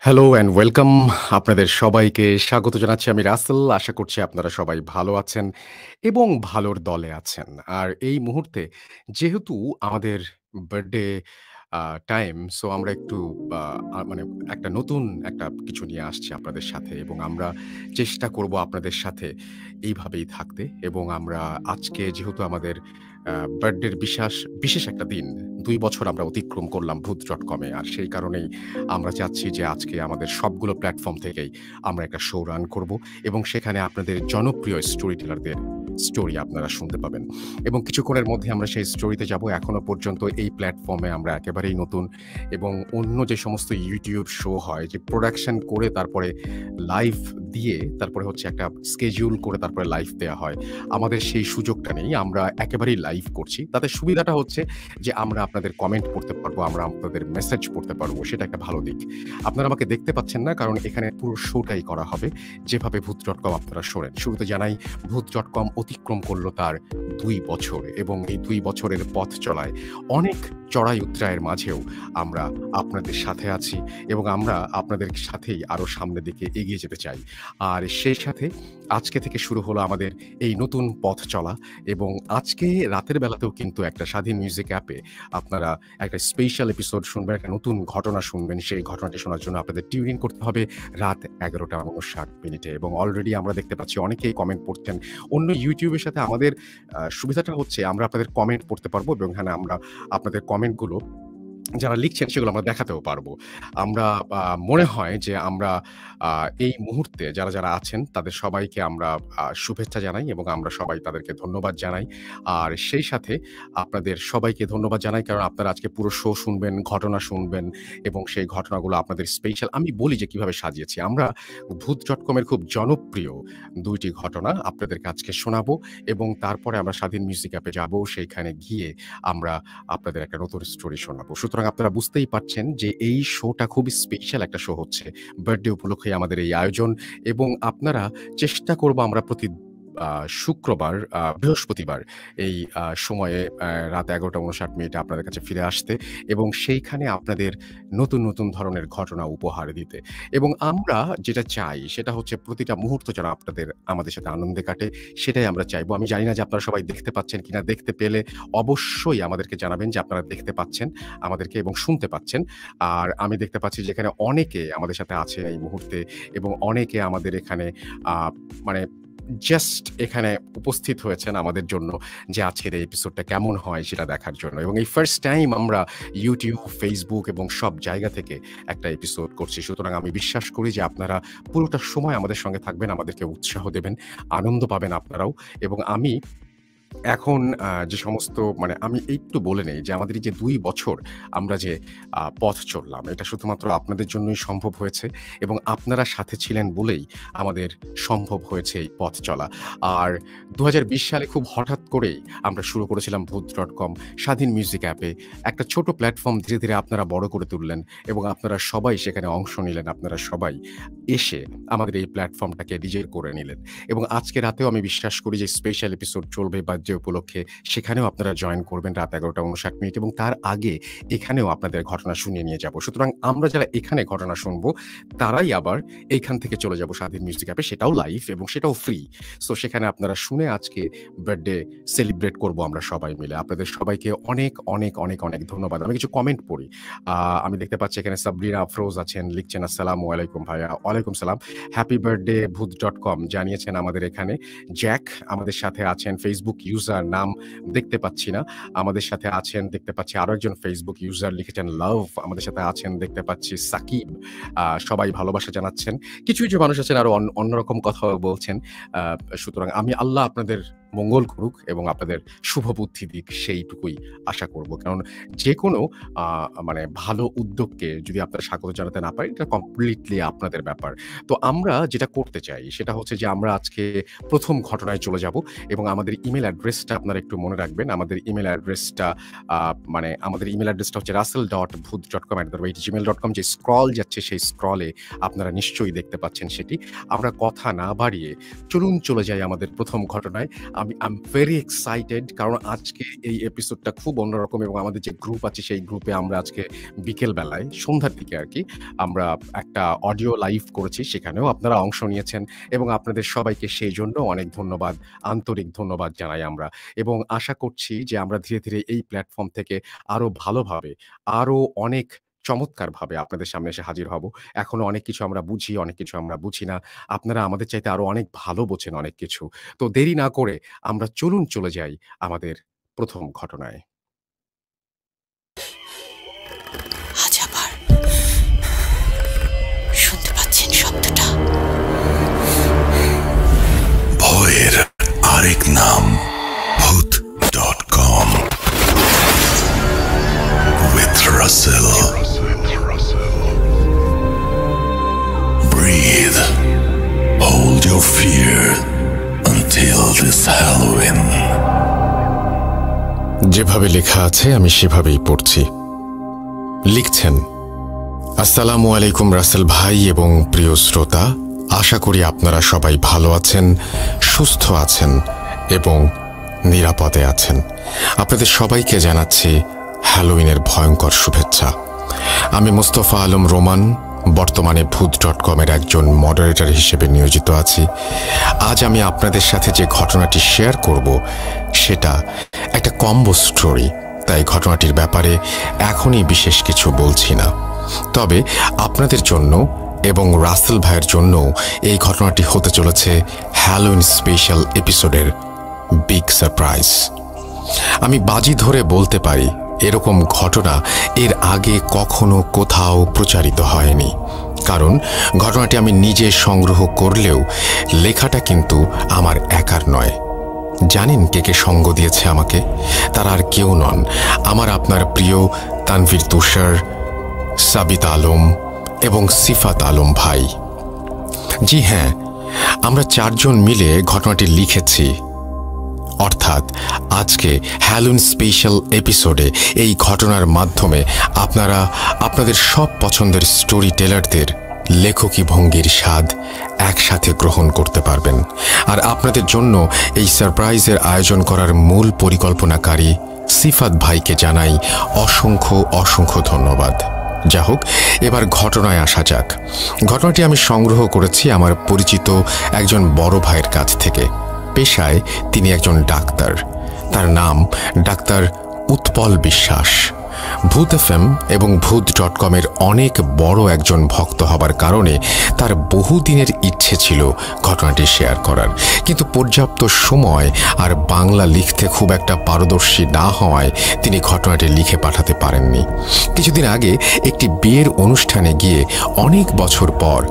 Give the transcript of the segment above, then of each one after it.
Hello and welcome. আপনাদের সবাইকে স্বাগত জানাচ্ছি আমি রাসেল। আশা করছি আপনারা সবাই ভালো আছেন এবং ভালোর দলে আছেন। আর এই মুহূর্তে যেহেতু আমাদের বার্থডে আ টাইম, সো আমরা একটু আ আ মানে একটা নতুন একটা কিছু নিয়ে আসছি আপনাদের সাথে এবং আমরা চেষ্টা করব আপনাদের সাথে এইভাবেই থাকতে এবং আমরা আজকে যেহেতু আমাদের বার্থডের বিশেষ একটা দিন, ২ বছর আমরা অতিক্রম করলাম ভূত.com এ। আর সেই কারণেই আমরা চাচ্ছি যে আজকে আমাদের সবগুলো প্ল্যাটফর্ম থেকেই আমরা একটা শো রান করব এবং সেখানে আপনাদের জনপ্রিয় স্টোরি টেলারদের স্টোরি আপনারা শুনতে পাবেন। এবং কিছুক্ষণের মধ্যে আমরা সেই স্টোরিতে যাব। এখনো পর্যন্ত এই প্ল্যাটফর্মে আমরা একেবারেই নতুন এবং অন্য যে সমস্ত YouTube শো হয় যে প্রোডাকশন করে তারপরে লাইভ দিয়ে তারপরে হচ্ছে একটা স্কেডিউল করে তারপরে লাইভ দেয়া হয়। আমাদের সেই সুযোগটা নেই। আমরা একেবারেই লাইভ করছি। তাতে সুবিধাটা হচ্ছে যে আমরা আপনাদের কমেন্ট পড়তে পারবো, আমরা আপনাদের মেসেজ পড়তে পারবো। সেটা একটা ভালো দিক। আপনারা আমাকে দেখতে পাচ্ছেন না কারণ এখানে পুরো শোটাই করা হবে যেভাবে ভূত.com আপনারা শোনেন। শুরুতে জানাই ভূত.com অতিক্রম করল তার ২ বছর এবং এই ২ বছরের পথ চলায় অনেক চড়াই উতরাইয়ের মাঝেও আমরা আপনাদের সাথে আছি এবং আমরা আপনাদের সাথেই আরো সামনের দিকে এগিয়ে যেতে চাই। আর সেই সাথে আজকে থেকে শুরু হলো আমাদের এই নতুন পথ চলা এবং আজকে রাতের বেলাতেও কিন্তু একটা স্বাধীন মিউজিক অ্যাপে আপনারা একটা স্পেশাল এপিসোড শুনবেন, একটা নতুন ঘটনা শুনবেন। সেই ঘটনাটি শোনার জন্য আপনাদের টিউন ইন করতে হবে রাত ১১:৫৯ এবং অলরেডি আমরা দেখতে পাচ্ছি অনেকেই কমেন্ট পড়ছেন। অন্য YouTube এর সাথে আমাদের সুবিধাটা হচ্ছে আমরা আপনাদের কমেন্ট পড়তে পারবো এবং এখানে আমরা আপনাদের কমেন্টগুলো যারা লিখছেন সেগুলো আমরা দেখাতেও পারবো। আমরা মনে হয় যে আমরা আ এই মুহূর্তে যারা আছেন তাদের সবাইকে আমরা শুভেচ্ছা জানাই এবং আমরা সবাই তাদেরকে ধন্যবাদ জানাই। আর সেই সাথে আপনাদের সবাইকে ধন্যবাদ জানাই কারণ আপনারা আজকে পুরো শো শুনবেন, ঘটনা শুনবেন এবং সেই ঘটনাগুলো আপনাদের স্পেশাল আমি বলি যে কিভাবে সাজিয়েছি। আমরা ভূত.com এর খুব জনপ্রিয় ২ টি ঘটনা আপনাদেরকে আজকে শোনাবো এবং তারপরে আমরা স্বাধীন মিউজিক অ্যাপে যাবো। সেইখানে গিয়ে আমরা আপনাদের একটা নতুন স্টোরি শোনাবো। সুতরাং আপনারা বুঝতেই পারছেন যে এই শোটা খুবই স্পেশাল একটা শো হচ্ছে। বার্থডে উপলক্ষে আমাদের এই আয়োজন এবং আপনারা চেষ্টা করব আমরা প্রতি শুক্রবার, বৃহস্পতিবার এই সময়ে রাত ১১:৫৯ আপনাদের কাছে ফিরে আসতে এবং সেইখানে আপনাদের নতুন ধরনের ঘটনা উপহার দিতে। এবং আমরা যেটা চাই সেটা হচ্ছে প্রতিটা মুহূর্ত যেন আপনাদের আমাদের সাথে আনন্দে কাটে সেটাই আমরা চাইবো। আমি জানি না যে আপনারা সবাই দেখতে পাচ্ছেন কিনা? দেখতে পেলে অবশ্যই আমাদেরকে জানাবেন যে আপনারা দেখতে পাচ্ছেন আমাদেরকে এবং শুনতে পাচ্ছেন। আর আমি দেখতে পাচ্ছি যে এখানে অনেকে আমাদের সাথে আছে এই মুহূর্তে এবং অনেকে আমাদের এখানে আ মানে জাস্ট এখানে উপস্থিত হয়েছেন আমাদের জন্য যে আজকের এই এপিসোডটা কেমন হয় সেটা দেখার জন্য। এবং এই ফার্স্ট টাইম আমরা YouTube, Facebook এবং সব জায়গা থেকে একটা এপিসোড করছি। সুতরাং আমি বিশ্বাস করি যে আপনারা পুরোটা সময় আমাদের সঙ্গে থাকবেন, আমাদেরকে উৎসাহ দেবেন, আনন্দ পাবেন আপনারাও। এবং আমি এখন যে সমস্ত আমি একটু বলে নেই যে আমাদের এই যে ২ বছর আমরা যে পথ চললাম, এটা শুধুমাত্র আপনাদের জন্যই সম্ভব হয়েছে এবং আপনারা সাথে ছিলেন বলেই আমাদের সম্ভব হয়েছে এই পথ চলা। আর ২০২০ সালে খুব হঠাৎ করেই আমরা শুরু করেছিলাম ভূত.com স্বাধীন মিউজিক অ্যাপে। একটা ছোট প্ল্যাটফর্ম ধীরে আপনারা বড় করে তুললেন এবং আপনারা সবাই সেখানে অংশ নিলেন। আপনারা সবাই এসে আমাদের এই প্ল্যাটফর্মটাকে নিজের করে নিলেন। এবং আজকে রাতেও আমি বিশ্বাস করি যে স্পেশাল এপিসোড চলবে বার্থডে উপলক্ষে। সেখানেও আপনারা জয়েন করবেন রাত ১১:৫৯ এবং তার আগে এখানেও আপনাদের ঘটনা শুনিয়ে নিয়ে যাব। সুতরাং আমরা যারা এখানে ঘটনা শুনবো, তারাই আবার এইখান থেকে চলে যাব স্বাধীন মিউজিক অ্যাপে। সেটাও লাইভ এবং সেটাও ফ্রি। সো সেখানে আপনারা শুনে আজকে বার্থডে সেলিব্রেট করব আমরা সবাই মিলে। আপনাদের সবাইকে অনেক ধন্যবাদ। আমি কিছু কমেন্ট পড়ি। আমি দেখতে পাচ্ছি এখানে সাবরিনা আফরোজ আছেন, লিখছেন আসসালামু আলাইকুম ভাইয়া। ওয়ালাইকুম সালাম। হ্যাপি বার্থডে ভূত.com জানিয়েছেন আমাদের এখানে। জ্যাক আমাদের সাথে আছেন, ফেসবুক ইউজার নাম দেখতে পাচ্ছি না। আমাদের সাথে আছেন দেখতে পাচ্ছি আরো একজন ফেসবুক ইউজার লিখেছেন লাভ। আমাদের সাথে আছেন দেখতে পাচ্ছি সাকিব। সবাই ভালোবাসা জানাচ্ছেন। কিছু মানুষ আছেন আরো অন্যরকম কথাও বলছেন। সুতরাং আল্লাহ আপনাদের মঙ্গল করুক এবং আপনাদের শুভ বুদ্ধি দিক সেইটুকুই আশা করব। কারণ যেকোনো ভালো উদ্যোগকে যদি আপনারা স্বাগত জানাতে না পারেন, এটা কমপ্লিটলি আপনাদের ব্যাপার। তো আমরা যেটা করতে চাই সেটা হচ্ছে যে আমরা আজকে ১ম ঘটনায় চলে যাব এবং আমাদের ইমেইল অ্যাড্রেসটা আপনারা একটু মনে রাখবেন। আমাদের ইমেইল অ্যাড্রেসটা হচ্ছে russell.booth.com@gmail.com যে স্ক্রল যাচ্ছে সেই স্ক্রলে আপনারা নিশ্চয়ই দেখতে পাচ্ছেন সেটি। আমরা কথা না বাড়িয়ে চলুন চলে যাই আমাদের ১ম ঘটনায়। আই এম ভেরি এক্সাইটেড, কারণ আজকে এই এপিসোডটা খুব অন্যরকম এবং আমাদের যে গ্রুপ আছে সেই গ্রুপে আমরা আজকে বিকেল বেলায় সন্ধ্যার দিকে আরকি আমরা একটা অডিও লাইভ করেছি। সেখানেও আপনারা অংশ নিয়েছেন এবং আপনাদের সবাইকে সেইজন্য অনেক ধন্যবাদ, আন্তরিক ধন্যবাদ জানাই আমরা। এবং আশা করছি যে আমরা ধীরে, ধীরে এই প্ল্যাটফর্ম থেকে আরো ভালোভাবে, আরো অনেক চমৎকারভাবে আপনাদের সামনে এসে হাজির হব। এখনো অনেক কিছু আমরা বুঝি, অনেক কিছু আমরা বুঝি না। আপনারা আমাদের চাইতে আরো অনেক ভালো বোঝেন অনেক কিছু। তো দেরি না করে আমরা চলুন চলে যাই আমাদের ১ম ঘটনায়। আজ আবার শুনতে পাচ্ছেন শব্দটা? ভয়ের আরেক নাম ভূত.com with Russell. Breathe. Hold your fear until this Halloween. যেভাবে লেখা আছে আমি সেভাবেই পড়ছি। লিখছেন, আসসালামু আলাইকুম রাসেল ভাই এবং প্রিয় শ্রোতা, আশা করি আপনারা সবাই ভালো আছেন, সুস্থ আছেন এবং নিরাপদে আছেন। আপনাদের সবাইকে জানাচ্ছি হ্যালোউইনের ভয়ঙ্কর শুভেচ্ছা। আমি মোস্তফা আলম রোমান, বর্তমানে ভূত.com-এর একজন মডারেটর হিসেবে নিয়োজিত আছি। আজ আমি আপনাদের সাথে যে ঘটনাটি শেয়ার করব সেটা একটা কম্বো স্টোরি, তাই ঘটনাটির ব্যাপারে এখনই বিশেষ কিছু বলছি না। তবে আপনাদের জন্য এবং রাসেল ভাইয়ের জন্য এই ঘটনাটি হতে চলেছে হ্যালোউইন স্পেশাল এপিসোডের বিগ সারপ্রাইজ। আমি বাজি ধরে বলতে পারি এরকম ঘটনা এর আগে কখনো কোথাও প্রচারিত হয়নি, কারণ ঘটনাটি আমি নিজে সংগ্রহ করলেও লেখাটা কিন্তু আমার একার নয়। জানেন কে কে সঙ্গ দিয়েছে আমাকে? তারা আর কেউ নন, আমার আপনার প্রিয় তানভীর তুষার, সাবিত আলম এবং সিফাত আলম ভাই। জি হ্যাঁ, আমরা 4 জন মিলে ঘটনাটি লিখেছি। অর্থাৎ আজকে হ্যালোউইন স্পেশাল এপিসোডে এই ঘটনার মাধ্যমে আপনারা আপনাদের সব পছন্দের স্টোরি টেলারদের লেখকি ভঙ্গির স্বাদ একসাথে গ্রহণ করতে পারবেন। আর আপনাদের জন্য এই সারপ্রাইজের আয়োজন করার মূল পরিকল্পনাকারী সিফাত ভাইকে জানাই অসংখ্য অসংখ্য ধন্যবাদ। যা হোক, এবার ঘটনায় আসা যাক। ঘটনাটি আমি সংগ্রহ করেছি আমার পরিচিত একজন বড় ভাইয়ের কাছ থেকে। পেশায় তিনি একজন ডাক্তার, তার নাম ডাক্তার উৎপল বিশ্বাস। ভূত এফএম এবং ভূত.com-এর অনেক বড় একজন ভক্ত হবার কারণে তার বহুদিনের ইচ্ছে ছিল ঘটনাটি শেয়ার করার, কিন্তু পর্যাপ্ত সময় আর বাংলা লিখতে খুব একটা পারদর্শী না হওয়ায় তিনি ঘটনাটি লিখে পাঠাতে পারেননি। কিছুদিন আগে একটি বিয়ের অনুষ্ঠানে গিয়ে অনেক বছর পর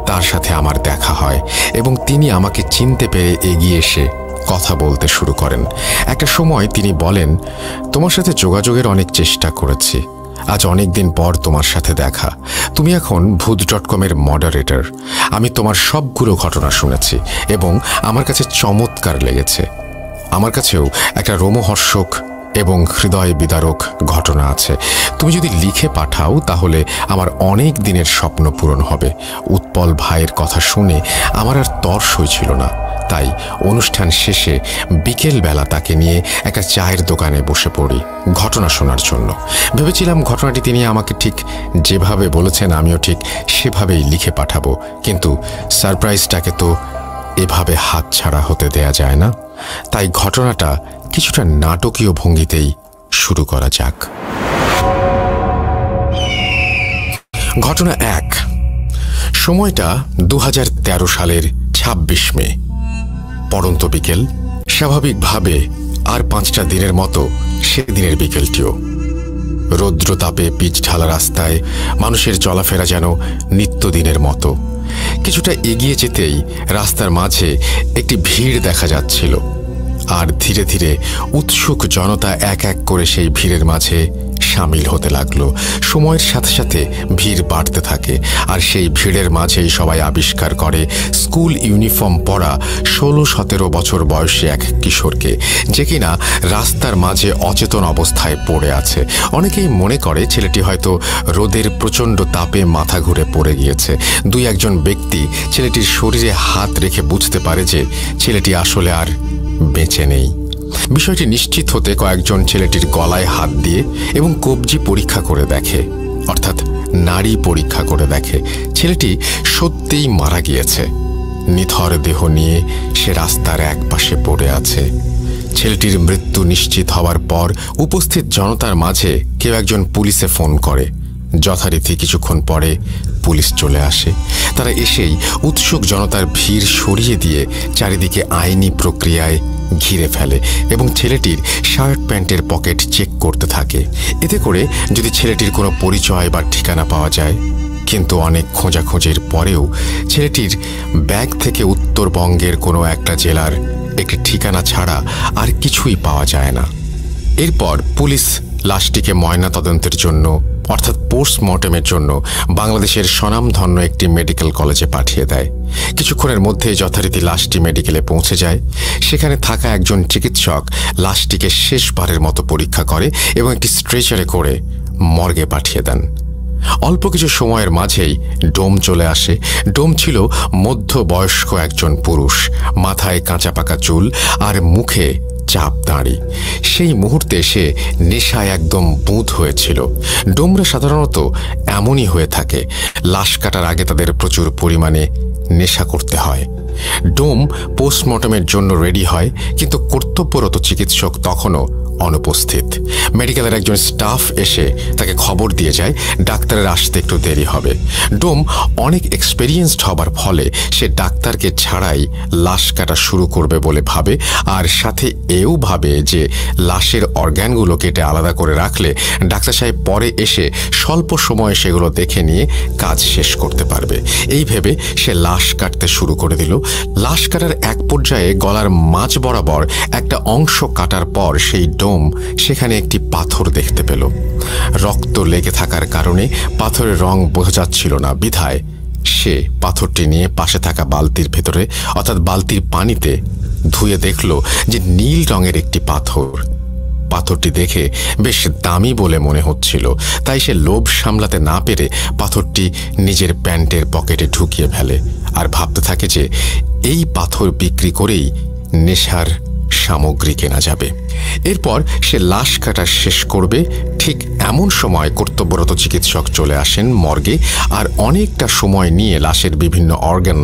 তার সাথে আমার দেখা হয় এবং তিনি আমাকে চিনতে পেরে এগিয়ে এসে কথা বলতে শুরু করেন। একটা সময় তিনি বলেন, তোমার সাথে যোগাযোগের অনেক চেষ্টা করেছি, আজ অনেক দিন পর তোমার সাথে দেখা। তুমি এখন ভূত.com-এর মডারেটর। আমি তোমার সবগুলো ঘটনা শুনেছি এবং আমার কাছে চমৎকার লেগেছে। আমার কাছেও একটা রোমহর্ষক এবং হৃদয় বিদারক ঘটনা আছে। তুমি যদি লিখে পাঠাও তাহলে আমার অনেক দিনের স্বপ্ন পূরণ হবে। উৎপল ভাইয়ের কথা শুনে আমার আর তর সইছিল না, তাই অনুষ্ঠান শেষে বিকেলবেলা তাকে নিয়ে একটা চায়ের দোকানে বসে পড়ি ঘটনা শোনার জন্য। ভেবেছিলাম ঘটনাটি তিনি আমাকে ঠিক যেভাবে বলেছেন আমিও ঠিক সেভাবেই লিখে পাঠাবো, কিন্তু সারপ্রাইজটাকে তো এভাবে হাতছাড়া হতে দেয়া যায় না। তাই ঘটনাটা কিছুটা নাটকীয় ভঙ্গিতেই শুরু করা যাক। ঘটনা 1। সময়টা 2013 সালের 26 মে। পড়ন্ত বিকেল। স্বাভাবিকভাবে আর 5টা দিনের মতো সেদিনের বিকেলটিও। রৌদ্র তাপে পিচ ঢালা রাস্তায় মানুষের চলাফেরা যেন নিত্যদিনের মতো। কিছুটা এগিয়ে যেতেই রাস্তার মাঝে একটি ভিড় দেখা যাচ্ছিল, আর ধীরে ধীরে উৎসুক জনতা এক এক করে সেই ভিড়ের মাঝে সামিল হতে লাগলো। সময়ের সাথে সাথে ভিড় বাড়তে থাকে, আর সেই ভিড়ের মাঝেই সবাই আবিষ্কার করে স্কুল ইউনিফর্ম পরা 16-17 বছর বয়সী এক কিশোরকে, যে কিনা রাস্তার মাঝে অচেতন অবস্থায় পড়ে আছে। অনেকেই মনে করে ছেলেটি হয়তো রোদের প্রচণ্ড তাপে মাথা ঘুরে পড়ে গিয়েছে। 2-1 জন ব্যক্তি ছেলেটির শরীরে হাত রেখে বুঝতে পারে যে ছেলেটি আসলে আর বেঁচে নেই। বিষয়টি নিশ্চিত হতে কয়েকজন ছেলেটির গলায় হাত দিয়ে এবং কবজি পরীক্ষা করে দেখে, অর্থাৎ নাড়ি পরীক্ষা করে দেখে ছেলেটি সত্যিই মারা গিয়েছে। নিথর দেহ নিয়ে সে রাস্তার এক পাশে পড়ে আছে। ছেলেটির মৃত্যু নিশ্চিত হওয়ার পর উপস্থিত জনতার মাঝে কেউ একজন পুলিশে ফোন করে। যথারীতি কিছুক্ষণ পরে পুলিশ চলে আসে। তারা এসেই উৎসুক জনতার ভিড় সরিয়ে দিয়ে চারিদিকে আইনি প্রক্রিয়ায় ঘিরে ফেলে এবং ছেলেটির শার্ট প্যান্টের পকেট চেক করতে থাকে, এতে করে যদি ছেলেটির কোনো পরিচয় বা ঠিকানা পাওয়া যায়। কিন্তু অনেক খোঁজাখুঁজির পরেও ছেলেটির ব্যাগ থেকে উত্তরবঙ্গের কোনো একটা জেলার একটি ঠিকানা ছাড়া আর কিছুই পাওয়া যায় না। এরপর পুলিশ লাশটিকে ময়নাতদন্তের জন্য, অর্থাৎ পোস্টমর্টেমের জন্য বাংলাদেশের স্বনামধন্য একটি মেডিকেল কলেজে পাঠিয়ে দেয়। কিছুক্ষণের মধ্যে যথারীতি লাশটি মেডিকেলে পৌঁছে যায়। সেখানে থাকা একজন চিকিৎসক লাশটিকে শেষবারের মতো পরীক্ষা করে এবং একটি স্ট্রেচারে করে মর্গে পাঠিয়ে দেন। অল্প কিছু সময়ের মাঝেই ডোম চলে আসে। ডোম ছিল মধ্যবয়স্ক একজন পুরুষ, মাথায় কাঁচা পাকা চুল আর মুখে চাপ দাঁড়ি। সেই মুহূর্তে সে নেশায় একদম বুঁদ হয়েছিল। ডোমরা সাধারণত এমনই হয়ে থাকে, লাশ কাটার আগে তাদের প্রচুর পরিমাণে নেশা করতে হয়। ডোম পোস্টমর্টমের জন্য রেডি হয়, কিন্তু কর্তব্যরত চিকিৎসক তখনও অনুপস্থিত। মেডিকেলের একজন স্টাফ এসে তাকে খবর দিয়ে যায় ডাক্তারের আসতে একটু দেরি হবে। ডোম অনেক এক্সপেরিয়েন্সড হবার ফলে সে ডাক্তারকে ছাড়াই লাশ কাটা শুরু করবে বলে ভাবে, আর সাথে এও ভাবে যে লাশের অর্গ্যানগুলো কেটে আলাদা করে রাখলে ডাক্তার সাহেব পরে এসে স্বল্প সময়ে সেগুলো দেখে নিয়ে কাজ শেষ করতে পারবে। এই ভেবে সে লাশ কাটতে শুরু করে দিল। লাশ কাটার এক পর্যায়ে গলার মাঝ বরাবর একটা অংশ কাটার পর সেই ডোম সেখানে একটি পাথর দেখতে পেল। রক্ত লেগে থাকার কারণে পাথরের রং বোঝা যাচ্ছিল না, বিধায় সে পাথরটি নিয়ে পাশে থাকা বালতির ভেতরে, অর্থাৎ বালতির পানিতে ধুয়ে দেখল যে নীল রঙের একটি পাথর। পাথরটি দেখে বেশ দামি বলে মনে হচ্ছিল, তাই সে লোভ সামলাতে না পেরে পাথরটি নিজের প্যান্টের পকেটে ঢুকিয়ে ফেলে আর ভাবতে থাকে যে এই পাথর বিক্রি করেই নেশার সামগ্রী কেনা যাবে। এরপর সে লাশ কাটা শেষ করবে। ঠিক এমন সময় কর্তব্যরত চিকিৎসক চলে আসেন মর্গে, আর অনেকটা সময় নিয়ে লাশের বিভিন্ন অর্গান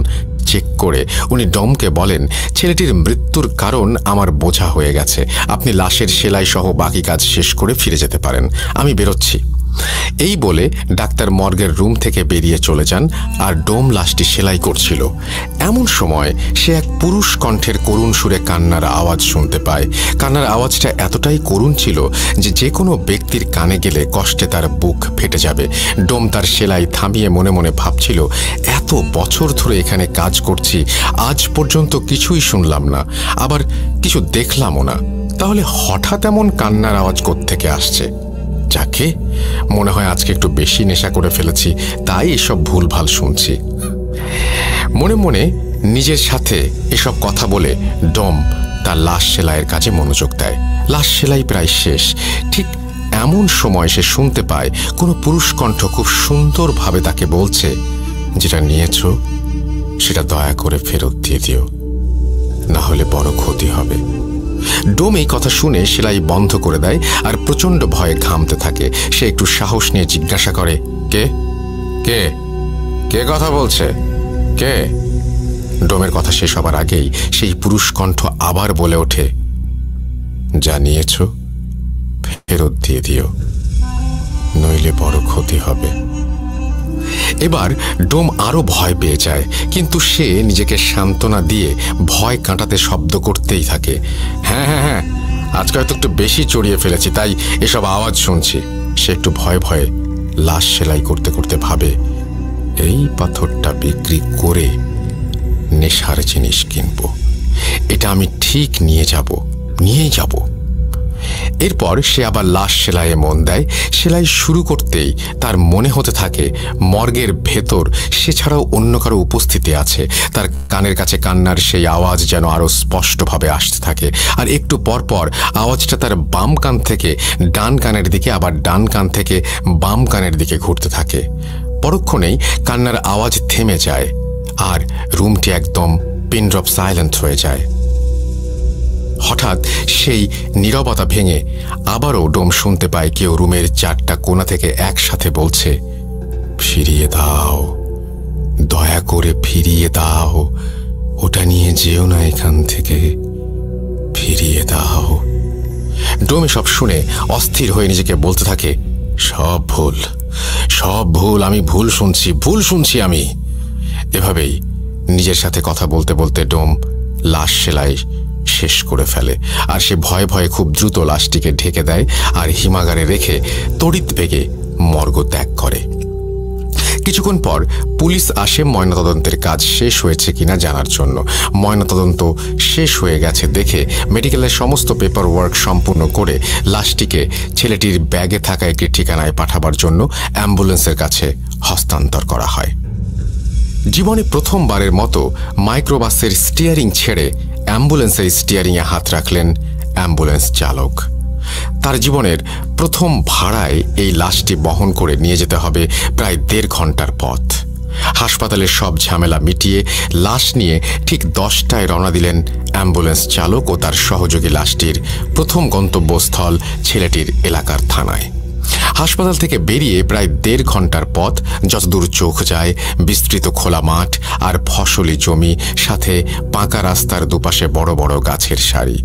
চেক করে উনি ডমকে বলেন, ছেলেটির মৃত্যুর কারণ আমার বোঝা হয়ে গেছে, আপনি লাশের সেলাই সহ বাকি কাজ শেষ করে ফিরে যেতে পারেন, আমি বেরোচ্ছি। এই বলে ডাক্তার মর্গের রুম থেকে বেরিয়ে চলে যান, আর ডোম লাশটি সেলাই করছিল। এমন সময় সে এক পুরুষ কণ্ঠের করুণ সুরে কান্নার আওয়াজ শুনতে পায়। কান্নার আওয়াজটা এতটাই করুণ ছিল যে কোনো ব্যক্তির কানে গেলে কষ্টে তার বুক ফেটে যাবে। ডোম তার সেলাই থামিয়ে মনে মনে ভাবছিল, এত বছর ধরে এখানে কাজ করছি, আজ পর্যন্ত কিছুই শুনলাম না, আবার কিছু দেখলামও না, তাহলে হঠাৎ এমন কান্নার আওয়াজ কোত্থেকে আসছে? যাকে মনে হয় আজকে একটু বেশি নেশা করে ফেলেছি, তাই এসব ভুলভাল শুনছি। মনে মনে নিজের সাথে এসব কথা বলে ডম তার লাশ সেলাইয়ের কাজে মনোযোগ দেয়। লাশ সেলাই প্রায় শেষ। ঠিক এমন সময় সে শুনতে পায় কোনো পুরুষ কণ্ঠ খুব সুন্দরভাবে তাকে বলছে, যেটা নিয়েছ সেটা দয়া করে ফেরত দিয়ে দিও, না হলে বড় ক্ষতি হবে। ডোম এই কথা শুনে সেলাই বন্ধ করে দেয় আর প্রচণ্ড ভয়ে ঘামতে থাকে। সে একটু সাহস নিয়ে জিজ্ঞাসা করে, কে কে কে কথা বলছে, কে? ডোমের কথা শেষ হবার আগেই সেই পুরুষ কণ্ঠ আবার বলে ওঠে, যা নিয়েছ ফেরত দিয়ে দিও, নইলে বড় ক্ষতি হবে। এবার ডোম আরো ভয় পেয়ে যায়, কিন্তু সে নিজেকে সান্ত্বনা দিয়ে ভয় কাটাতে শব্দ করতেই থাকে, হ্যাঁ হ্যাঁ হ্যাঁ, আজকে হয়তো একটু বেশি চড়িয়ে ফেলেছি, তাই এসব আওয়াজ শুনছি। সে একটু ভয়ে ভয়ে লাশ সেলাই করতে করতে ভাবে, এই পাথরটা বিক্রি করে নেশার জিনিস কিনবো, এটা আমি ঠিক নিয়েই যাব। এরপর সে আবার লাশ সেলাইয়ে মন দেয়। সেলাই শুরু করতেই তার মনে হতে থাকে মর্গের ভেতর সে ছাড়াও অন্য কারো উপস্থিতি আছে। তার কানের কাছে কান্নার সেই আওয়াজ যেন আরো স্পষ্টভাবে আসতে থাকে, আর একটু পর পর আওয়াজটা তার বাম কান থেকে ডান কানের দিকে, আবার ডান কান থেকে বাম কানের দিকে ঘুরতে থাকে। পরক্ষণেই কান্নার আওয়াজ থেমে যায় আর রুমটি একদম পিন ড্রপ সাইলেন্ট হয়ে যায়। হঠাৎ সেই নীরবতা ভেঙে আবারও ডোম শুনতে পায় কেউ রুমের 4টা কোণা থেকে একসাথে বলছে, ফিরিয়ে দাও, দয়া করে ফিরিয়ে দাও, ওটা নিয়ে যেও না এখান থেকে, ফিরিয়ে দাও। ডোম সব শুনে অস্থির হয়ে নিজেকে বলতে থাকে, সব ভুল, সব ভুল, আমি ভুল শুনছি আমি। এভাবেই নিজের সাথে কথা বলতে বলতে ডোম লাশ সেলাই শেষ করে ফেলে, আর সে ভয়ে ভয়ে খুব দ্রুত লাশটিকে ঢেকে দেয় আর হিমাগারে রেখে তড়িৎ বেগে মর্গ ত্যাগ করে। কিছুক্ষণ পর পুলিশ আসে ময়নাতদন্তের কাজ শেষ হয়েছে কিনা জানার জন্য। ময়নাতদন্ত শেষ হয়ে গেছে দেখে মেডিকেলের সমস্ত পেপার ওয়ার্ক সম্পূর্ণ করে লাশটিকে ছেলেটির ব্যাগে থাকা একটি ঠিকানায় পাঠাবার জন্য অ্যাম্বুলেন্সের কাছে হস্তান্তর করা হয়। জীবনে প্রথমবারের মতো মাইক্রোবাসের স্টিয়ারিং ছেড়ে অ্যাম্বুলেন্সের স্টিয়ারিংয়ে হাত রাখলেন অ্যাম্বুলেন্স চালক। তার জীবনের প্রথম ভাড়ায় এই লাশটি বহন করে নিয়ে যেতে হবে প্রায় 1.5 ঘন্টার পথ। হাসপাতালের সব ঝামেলা মিটিয়ে লাশ নিয়ে ঠিক 10টায় রওনা দিলেন অ্যাম্বুলেন্স চালক ও তার সহযোগী লাশটির প্রথম গন্তব্যস্থল ছেলেটির এলাকার থানায়। হাসপাতাল থেকে বেরিয়ে প্রায় 1.5 ঘন্টার পথ, যতদূর চোখ যায় বিস্তৃত খোলা মাঠ আর ফসলি জমি, সাথে পাকা রাস্তার দুপাশে বড় বড় গাছের সারি।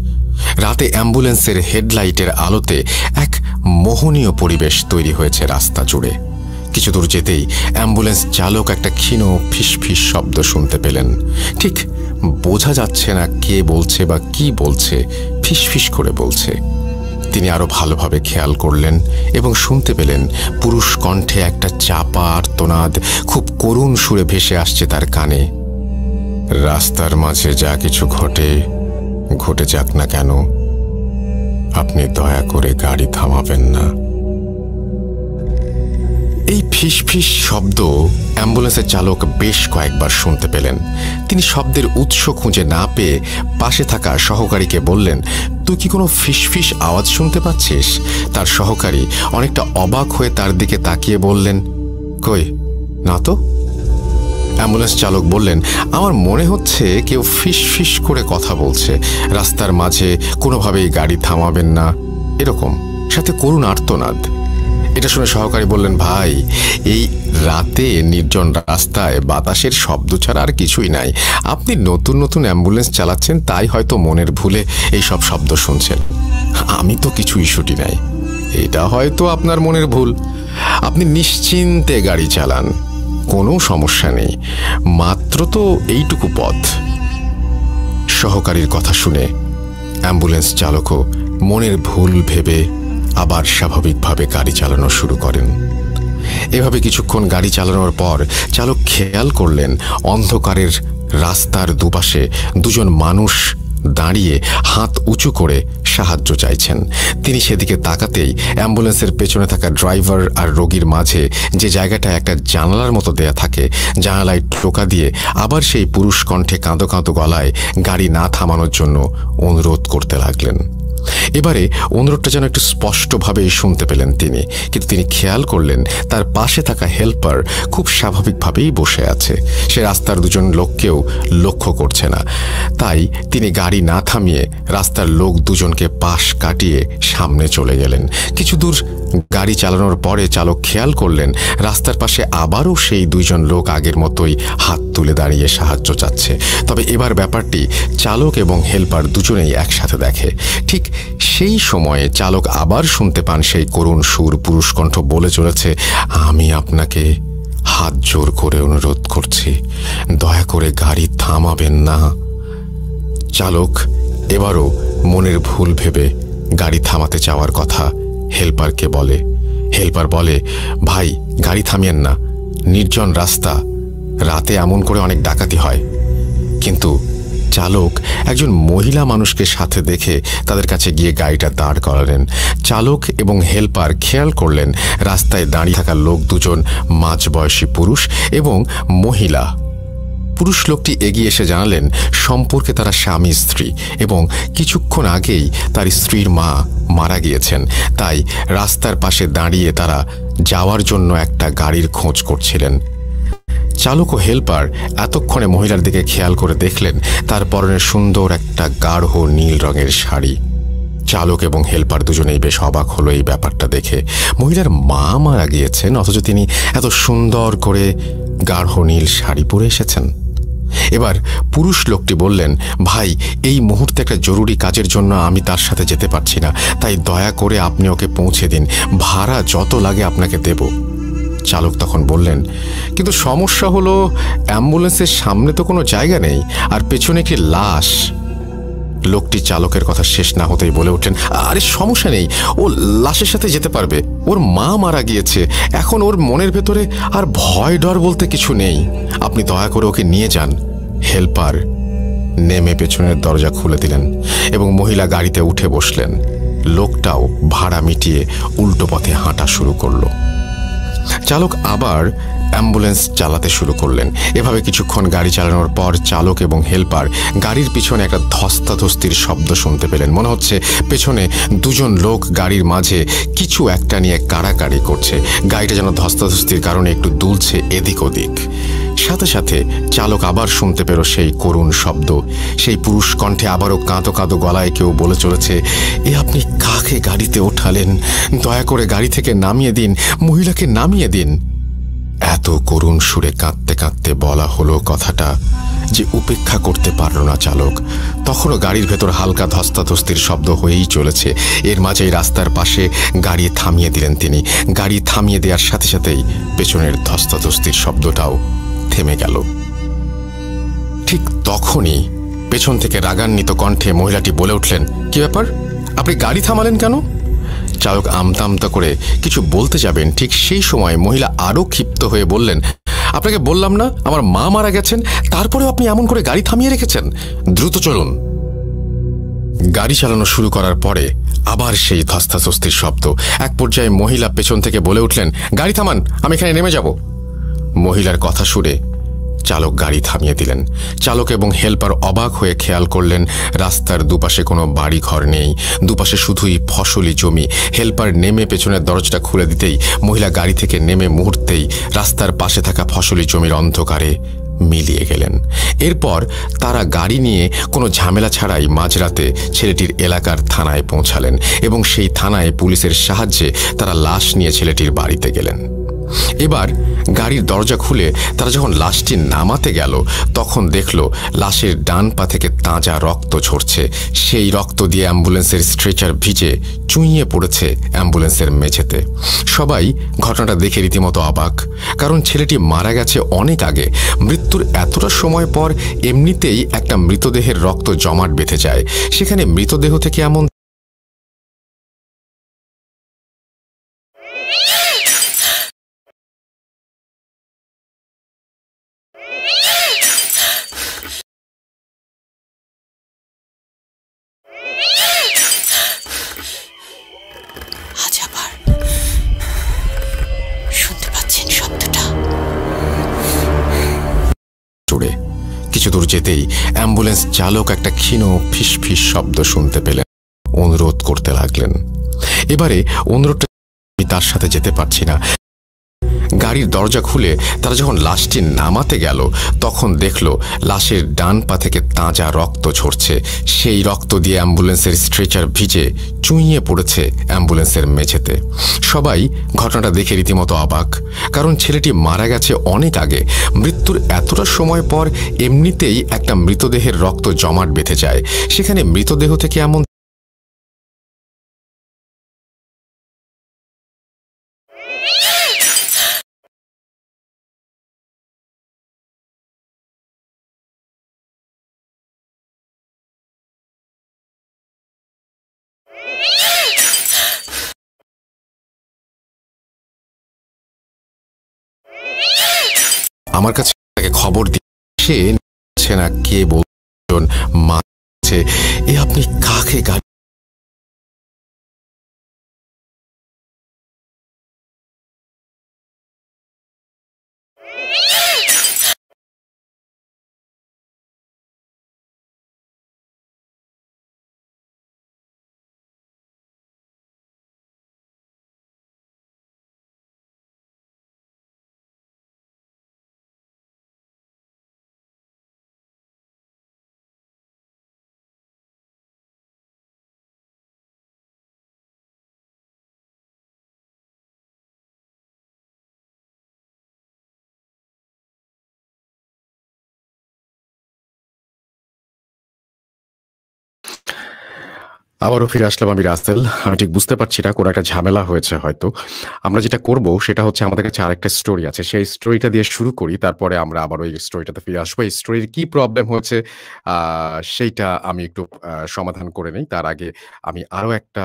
রাতে অ্যাম্বুলেন্সের হেডলাইটের আলোতে এক মোহনীয় পরিবেশ তৈরি হয়েছে রাস্তা জুড়ে। কিছু দূর যেতেই অ্যাম্বুলেন্স চালক একটা ক্ষীণ ফিসফিস শব্দ শুনতে পেলেন। ঠিক বোঝা যাচ্ছে না কে বলছে বা কি বলছে, ফিসফিস করে বলছে। তিনি আরো ভালোভাবে খেয়াল করলেন এবং শুনতে পেলেন পুরুষ কণ্ঠে একটা চাপা আর্তনাদ খুব করুণ সুরে ভেসে আসছে তার কানে। রাস্তার মাঝে যা কিছু ঘটে যাক না কেন, আপনি দয়া করে গাড়ি থামাবেন না। এই ফিসফিস শব্দ অ্যাম্বুলেন্সের চালক বেশ কয়েকবার শুনতে পেলেন। তিনি শব্দের উৎস খুঁজে না পেয়ে পাশে থাকা সহকারীকে বললেন, তুই কি কোনো ফিসফিস আওয়াজ শুনতে পাচ্ছিস? তার সহকারী অনেকটা অবাক হয়ে তার দিকে তাকিয়ে বললেন, কই না তো। অ্যাম্বুলেন্স চালক বললেন, আমার মনে হচ্ছে কেউ ফিসফিস করে কথা বলছে, রাস্তার মাঝে কোনোভাবেই গাড়ি থামাবেন না, এরকম, সাথে করুণ আর্তনাদ। এটা শুনে সহকারী বললেন, ভাই, এই রাতে নির্জন রাস্তায় বাতাসের শব্দ ছাড়া আর কিছুই নাই। আপনি নতুন নতুন অ্যাম্বুলেন্স চালাচ্ছেন, তাই হয়তো মনের ভুলে এই সব শব্দ শুনছেন। আমি তো কিছু ইস্যুটি নাই, এটা হয়তো আপনার মনের ভুল। আপনি নিশ্চিন্তে গাড়ি চালান, কোনো সমস্যা নেই, মাত্র তো এইটুকু পথ। সহকারীর কথা শুনে অ্যাম্বুলেন্স চালকও মনের ভুল ভেবে আবার স্বাভাবিকভাবে গাড়ি চালানো শুরু করেন। এভাবে কিছুক্ষণ গাড়ি চালানোর পর চালক খেয়াল করলেন অন্ধকারের রাস্তার দুপাশে দুজন মানুষ দাঁড়িয়ে হাত উঁচু করে সাহায্য চাইছেন। তিনি সেদিকে তাকাতেই অ্যাম্বুলেন্সের পেছনে থাকা ড্রাইভার আর রোগীর মাঝে যে জায়গাটা একটা জানালার মতো দেয়া থাকে, জানালায় টোকা দিয়ে আবার সেই পুরুষ কণ্ঠে কাঁদো কাঁদো গলায় গাড়ি না থামানোর জন্য অনুরোধ করতে লাগলেন। এবারে অনুরোধটা যেন একটু স্পষ্টভাবেই শুনতে পেলেন তিনি, কিন্তু তিনি খেয়াল করলেন তার পাশে থাকা হেল্পার খুব স্বাভাবিকভাবেই বসে আছে। সে রাস্তার দুজন লোককেও লক্ষ্য করছে না। তাই তিনি গাড়ি না থামিয়ে রাস্তার লোক দুজনকে পাশ কাটিয়ে সামনে চলে গেলেন। কিছু দূর গাড়ি চালানোর পরে চালক খেয়াল করলেন রাস্তার পাশে আবারও সেই দুইজন লোক আগের মতোই হাত তুলে দাঁড়িয়ে সাহায্য চাচ্ছে। তবে এবার ব্যাপারটি চালক এবং হেল্পার দুজনেই একসাথে দেখে। ঠিক সেই সময়ে চালক আবার শুনতে পান সেই করুণ সুর, পুরুষ কণ্ঠ বলে চলেছে, আমি আপনাকে হাত জোর করে অনুরোধ করছি, দয়া করে গাড়ি থামাবেন না। চালক এবারও মনের ভুল ভেবে গাড়ি থামাতে চাওয়ার কথা হেল্পারকে বলে। হেল্পার বলে, ভাই, গাড়ি থামিয়েন না, নির্জন রাস্তা, রাতে এমন করে অনেক ডাকাতি হয়। কিন্তু চালক একজন মহিলা মানুষকে সাথে দেখে তাদের কাছে গিয়ে গাড়িটা দাঁড় করালেন। চালক এবং হেল্পার খেয়াল করলেন রাস্তায় দাঁড়িয়ে থাকা লোক দুজন মাঝবয়সী পুরুষ এবং মহিলা। পুরুষ লোকটি এগিয়ে এসে জানালেন সম্পর্কে তারা স্বামী স্ত্রী এবং কিছুক্ষণ আগেই তার স্ত্রীর মা মারা গিয়েছেন, তাই রাস্তার পাশে দাঁড়িয়ে তারা যাওয়ার জন্য একটা গাড়ির খোঁজ করছিলেন। চালক ও হেল্পার এতক্ষণে মহিলার দিকে খেয়াল করে দেখলেন তার পরনে সুন্দর একটা গাঢ় নীল রঙের শাড়ি। চালক এবং হেল্পার দুজনেই বেশ অবাক হলো এই ব্যাপারটা দেখে। মহিলার মা মারা গিয়েছেন, অথচ তিনি এত সুন্দর করে গাঢ় নীল শাড়ি পরে এসেছেন। এবার পুরুষ লোকটি বললেন, ভাই, এই মুহূর্তে একটা জরুরি কাজের জন্য আমি তার সাথে যেতে পারছি না, তাই দয়া করে আপনি ওকে পৌঁছে দিন, ভাড়া যত লাগে আপনাকে দেব। চালক তখন বললেন, কিন্তু সমস্যা হলো অ্যাম্বুলেন্সের সামনে তো কোনো জায়গা নেই, আর পেছনে একটি লাশ। লোকটি চালকের কথা শেষ না হতেই বলে উঠলেন, আরে সমস্যা নেই, ও লাশের সাথে যেতে পারবে। ওর মা মারা গিয়েছে, এখন ওর মনের ভেতরে আর ভয় ডর বলতে কিছু নেই। আপনি দয়া করে ওকে নিয়ে যান। হেল্পার নেমে পেছনের দরজা খুলে দিলেন এবং মহিলা গাড়িতে উঠে বসলেন। লোকটাও ভাড়া মিটিয়ে উল্টো পথে হাঁটা শুরু করল। চালক আবার অ্যাম্বুলেন্স চালাতে শুরু করলেন। এভাবে কিছুক্ষণ গাড়ি চালানোর পর চালক এবং হেল্পার গাড়ির পিছনে একটা ধস্তাধস্তির শব্দ শুনতে পেলেন। মনে হচ্ছে পেছনে দুজন লোক গাড়ির মাঝে কিছু একটা নিয়ে কাড়াকাড়ি করছে। গাড়িটা যেন ধস্তাধস্তির কারণে একটু দুলছে এদিক ওদিক। সাথে সাথে চালক আবার শুনতে পেল সেই করুণ শব্দ। সেই পুরুষ কণ্ঠে আবারও কাঁদো কাঁদো গলায় কেউ বলে চলেছে, এ আপনি কাকে গাড়িতে ওঠালেন? দয়া করে গাড়ি থেকে নামিয়ে দিন, মহিলাকে নামিয়ে দিন। এত করুণ সুরে কাঁদতে কাঁদতে বলা হলো কথাটা যে উপেক্ষা করতে পারল না চালক। তখনও গাড়ির ভেতর হালকা ধস্তাধস্তির শব্দ হয়েই চলেছে। এর মাঝেই রাস্তার পাশে গাড়ি থামিয়ে দিলেন তিনি। গাড়ি থামিয়ে দেওয়ার সাথে সাথেই পেছনের ধস্তাধস্তির শব্দটাও থেমে গেল। ঠিক তখনই পেছন থেকে রাগান্বিত কণ্ঠে মহিলাটি বলে উঠলেন, কি ব্যাপার, আপনি গাড়ি থামালেন কেন? চালক আমতা আমতা করে কিছু বলতে যাবেন, ঠিক সেই সময় মহিলা আরও ক্ষিপ্ত হয়ে বললেন, আপনাকে বললাম না আমার মা মারা গেছেন, তারপরেও আপনি এমন করে গাড়ি থামিয়ে রেখেছেন, দ্রুত চলুন। গাড়ি চালানো শুরু করার পরে আবার সেই ধস্তাধস্তির শব্দ। এক পর্যায়ে মহিলা পেছন থেকে বলে উঠলেন, গাড়ি থামান, আমি এখানে নেমে যাব। মহিলার কথা শুনে চালক গাড়ি থামিয়ে দিলেন। চালক এবং হেল্পার অবাক হয়ে খেয়াল করলেন রাস্তার দুপাশে কোনো বাড়ি ঘর নেই, দুপাশে শুধুই ফসলি জমি। হেল্পার নেমে পেছনের দরজাটা খুলে দিতেই মহিলা গাড়ি থেকে নেমে মুহূর্তেই রাস্তার পাশে থাকা ফসলি জমির অন্ধকারে মিলিয়ে গেলেন। এরপর তারা গাড়ি নিয়ে কোনো ঝামেলা ছাড়াই মাঝরাতে ছেলেটির এলাকার থানায় পৌঁছালেন এবং সেই থানায় পুলিশের সাহায্যে তারা লাশ নিয়ে ছেলেটির বাড়িতে গেলেন। এবার গাড়ির দরজা খুলে তারা যখন লাশটি নামাতে গেল তখন দেখল লাশের ডান পা থেকে তাজা রক্ত ঝরছে। সেই রক্ত দিয়ে অ্যাম্বুলেন্সের স্ট্রেচার ভিজে চুইয়ে পড়েছে অ্যাম্বুলেন্সের মেঝেতে। সবাই ঘটনাটা দেখে রীতিমতো অবাক, কারণ ছেলেটি মারা গেছে অনেক আগে। মৃত্যুর এতটা সময় পর এমনিতেই একটা মৃতদেহের রক্ত জমাট বেঁধে যায়, সেখানে মৃতদেহ থেকে এমন আজ আবার শুনতে পাচ্ছেন শব্দটা? জুড়ে কিছু দূর যেতেই অ্যাম্বুলেন্স চালক একটা ক্ষীণ ফিস ফিস শব্দ শুনতে পেলেন। অনুরোধ করতে লাগলেন। এবারে অনুরোধটা, আমি তার সাথে যেতে পারছি না। গাড়ির দরজা খুলে তারা যখন লাশটি নামাতে গেল তখন দেখল লাশের ডান পা থেকে তাজা রক্ত ঝরছে। সেই রক্ত দিয়ে অ্যাম্বুলেন্সের স্ট্রেচার ভিজে চুইয়ে পড়েছে অ্যাম্বুলেন্সের মেঝেতে। সবাই ঘটনাটা দেখে রীতিমতো অবাক, কারণ ছেলেটি মারা গেছে অনেক আগে। মৃত্যুর এতটা সময় পর এমনিতেই একটা মৃতদেহের রক্ত জমাট বেঁধে যায়, সেখানে মৃতদেহ থেকে এমন আমার কাছে তাকে খবর দিচ্ছে না কে বলছেন মারছে। এ আপনি কাকে গাড়ি আবারও ফিরে আসলাম আমি রাসেল। আমি ঠিক বুঝতে পারছি না, কোনো একটা ঝামেলা হয়েছে হয়তো। আমরা যেটা করব সেটা হচ্ছে আমাদের কাছে আরেকটা স্টোরি আছে। সেই স্টোরিটা দিয়ে শুরু করি। তারপরে আমরা আবার ওই স্টোরিটাতে ফিরে আসবো। এই স্টোরির কি প্রবলেম হয়েছে আ সেইটা আমি একটু সমাধান করে নেই। তার আগে আমি আরো একটা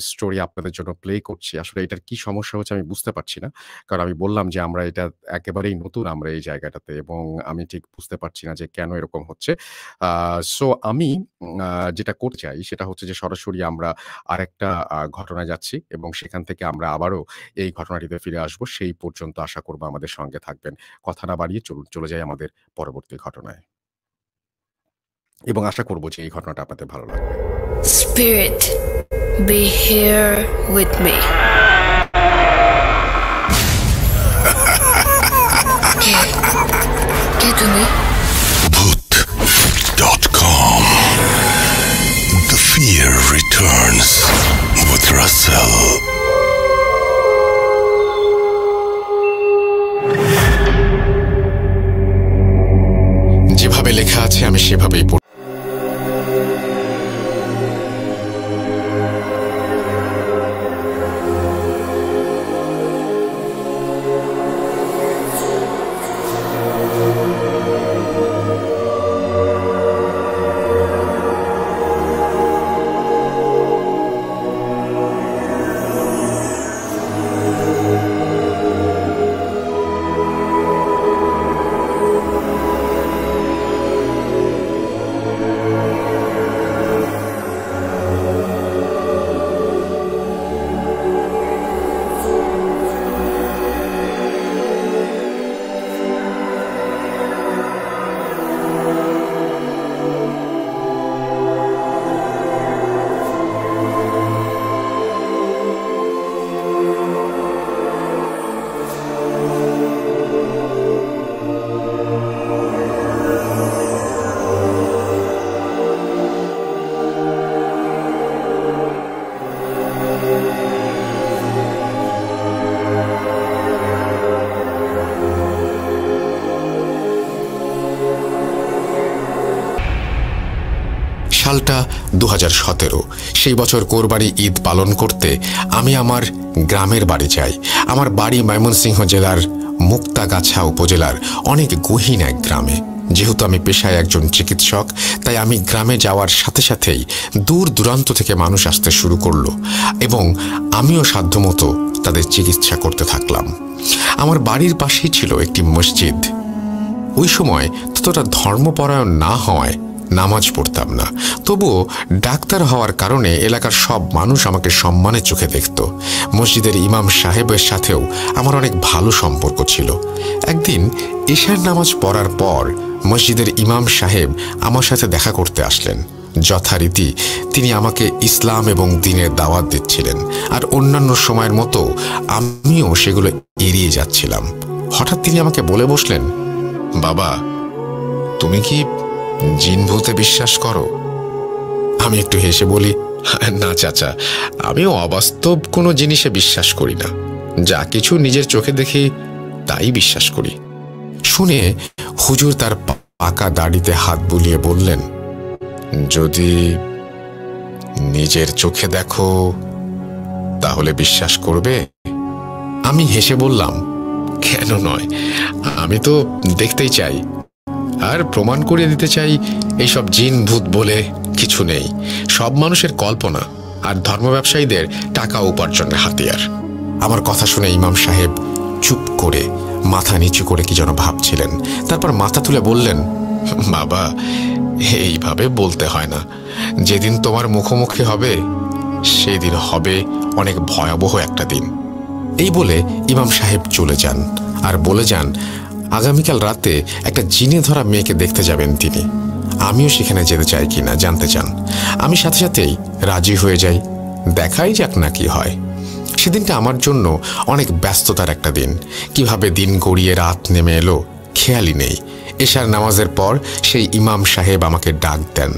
স্টোরি আপনাদের জন্য প্লে করছি। আসলে এটার কি সমস্যা হচ্ছে আমি বুঝতে পারছি না। কারণ আমি বললাম যে আমরা এটা একেবারেই নতুন আমরা এই জায়গাটাতে, এবং আমি ঠিক বুঝতে পারছি না যে কেন এরকম হচ্ছে। আ সো আমি যেটা করতে চাই সেটা হচ্ছে যে সরাসরি আমরা আরেকটা ঘটনায় যাচ্ছি এবং সেখান থেকে আমরা আবারও এই ঘটনাটিতে ফিরে আসবো। সেই পর্যন্ত আশা করব আমাদের সঙ্গে থাকবেন। কথা না বাড়িয়ে চলুন চলে যাই আমাদের পরবর্তী ঘটনায়। এবং আশা করব যে এই ঘটনাটা আপনাদের ভালো লাগবে। Spirit, be here with me. কে তুমি? Bhoot.com. The fear returns with Russell. যেভাবে লেখা আছে আমি সেভাবেই পড়ব। সালটা ২০১৭। সেই বছর কোরবানি ঈদ পালন করতে আমি আমার গ্রামের বাড়ি যাই। আমার বাড়ি ময়মনসিংহ জেলার মুক্তাগাছা উপজেলার অনেক গহীন এক গ্রামে। যেহেতু আমি পেশায় একজন চিকিৎসক, তাই আমি গ্রামে যাওয়ার সাথে সাথেই দূর দূরান্ত থেকে মানুষ আসতে শুরু করলো এবং আমিও সাধ্যমতো তাদের চিকিৎসা করতে থাকলাম। আমার বাড়ির পাশেই ছিল একটি মসজিদ। ওই সময় ততটা ধর্মপরায়ণ না হওয়ায় নামাজ পড়তাম না, তবুও ডাক্তার হওয়ার কারণে এলাকার সব মানুষ আমাকে সম্মানের চোখে দেখত। মসজিদের ইমাম সাহেবের সাথেও আমার অনেক ভালো সম্পর্ক ছিল। একদিন এশার নামাজ পড়ার পর মসজিদের ইমাম সাহেব আমার সাথে দেখা করতে আসলেন। যথারীতি তিনি আমাকে ইসলাম এবং দ্বীনের দাওয়াত দিচ্ছিলেন, আর অন্যান্য সময়ের মতো আমিও সেগুলো এড়িয়ে যাচ্ছিলাম। হঠাৎ তিনি আমাকে বলে বসলেন, বাবা, তুমি কি জিন ভূতে বিশ্বাস করো? আমি একটু হেসে বলি, না চাচা, আমি অবাস্তব কোনো জিনিসে বিশ্বাস করি না। যা কিছু নিজের চোখে দেখি তাই বিশ্বাস করি। শুনে হুজুর তার পাকা দাড়িতে হাত বুলিয়ে বললেন, যদি নিজের চোখে দেখো তাহলে বিশ্বাস করবে? আমি হেসে বললাম, কেন নয়, আমি তো দেখতেই চাই আর প্রমাণ করিয়ে দিতে চাই এইসব জিন ভূত বলে কিছু নেই। সব মানুষের কল্পনা আর ধর্ম ব্যবসায়ীদের টাকা উপার্জনের হাতিয়ার। আমার কথা শুনে ইমাম সাহেব চুপ করে মাথা নিচু করে কি যেন ভাবছিলেন। তারপর মাথা তুলে বললেন, বাবা, এইভাবে বলতে হয় না। যেদিন তোমার মুখোমুখি হবে সেদিন হবে অনেক ভয়াবহ একটা দিন। এই বলে ইমাম সাহেব চলে যান আর বলে যান আগামীকাল রাতে একটা জিনে ধরা মেয়েকে দেখতে যাবেন তিনি। আমিও সেখানে যেতে চাই কিনা জানতে চান। আমি সাথে সাথেই রাজি হয়ে যাই। দেখাই যাক না কি হয়। সেদিনটা আমার জন্য অনেক ব্যস্ততার একটা দিন। কিভাবে দিন গড়িয়ে রাত নেমে এলো খেয়ালই নেই। এশার নামাজের পর সেই ইমাম সাহেব আমাকে ডাক দেন।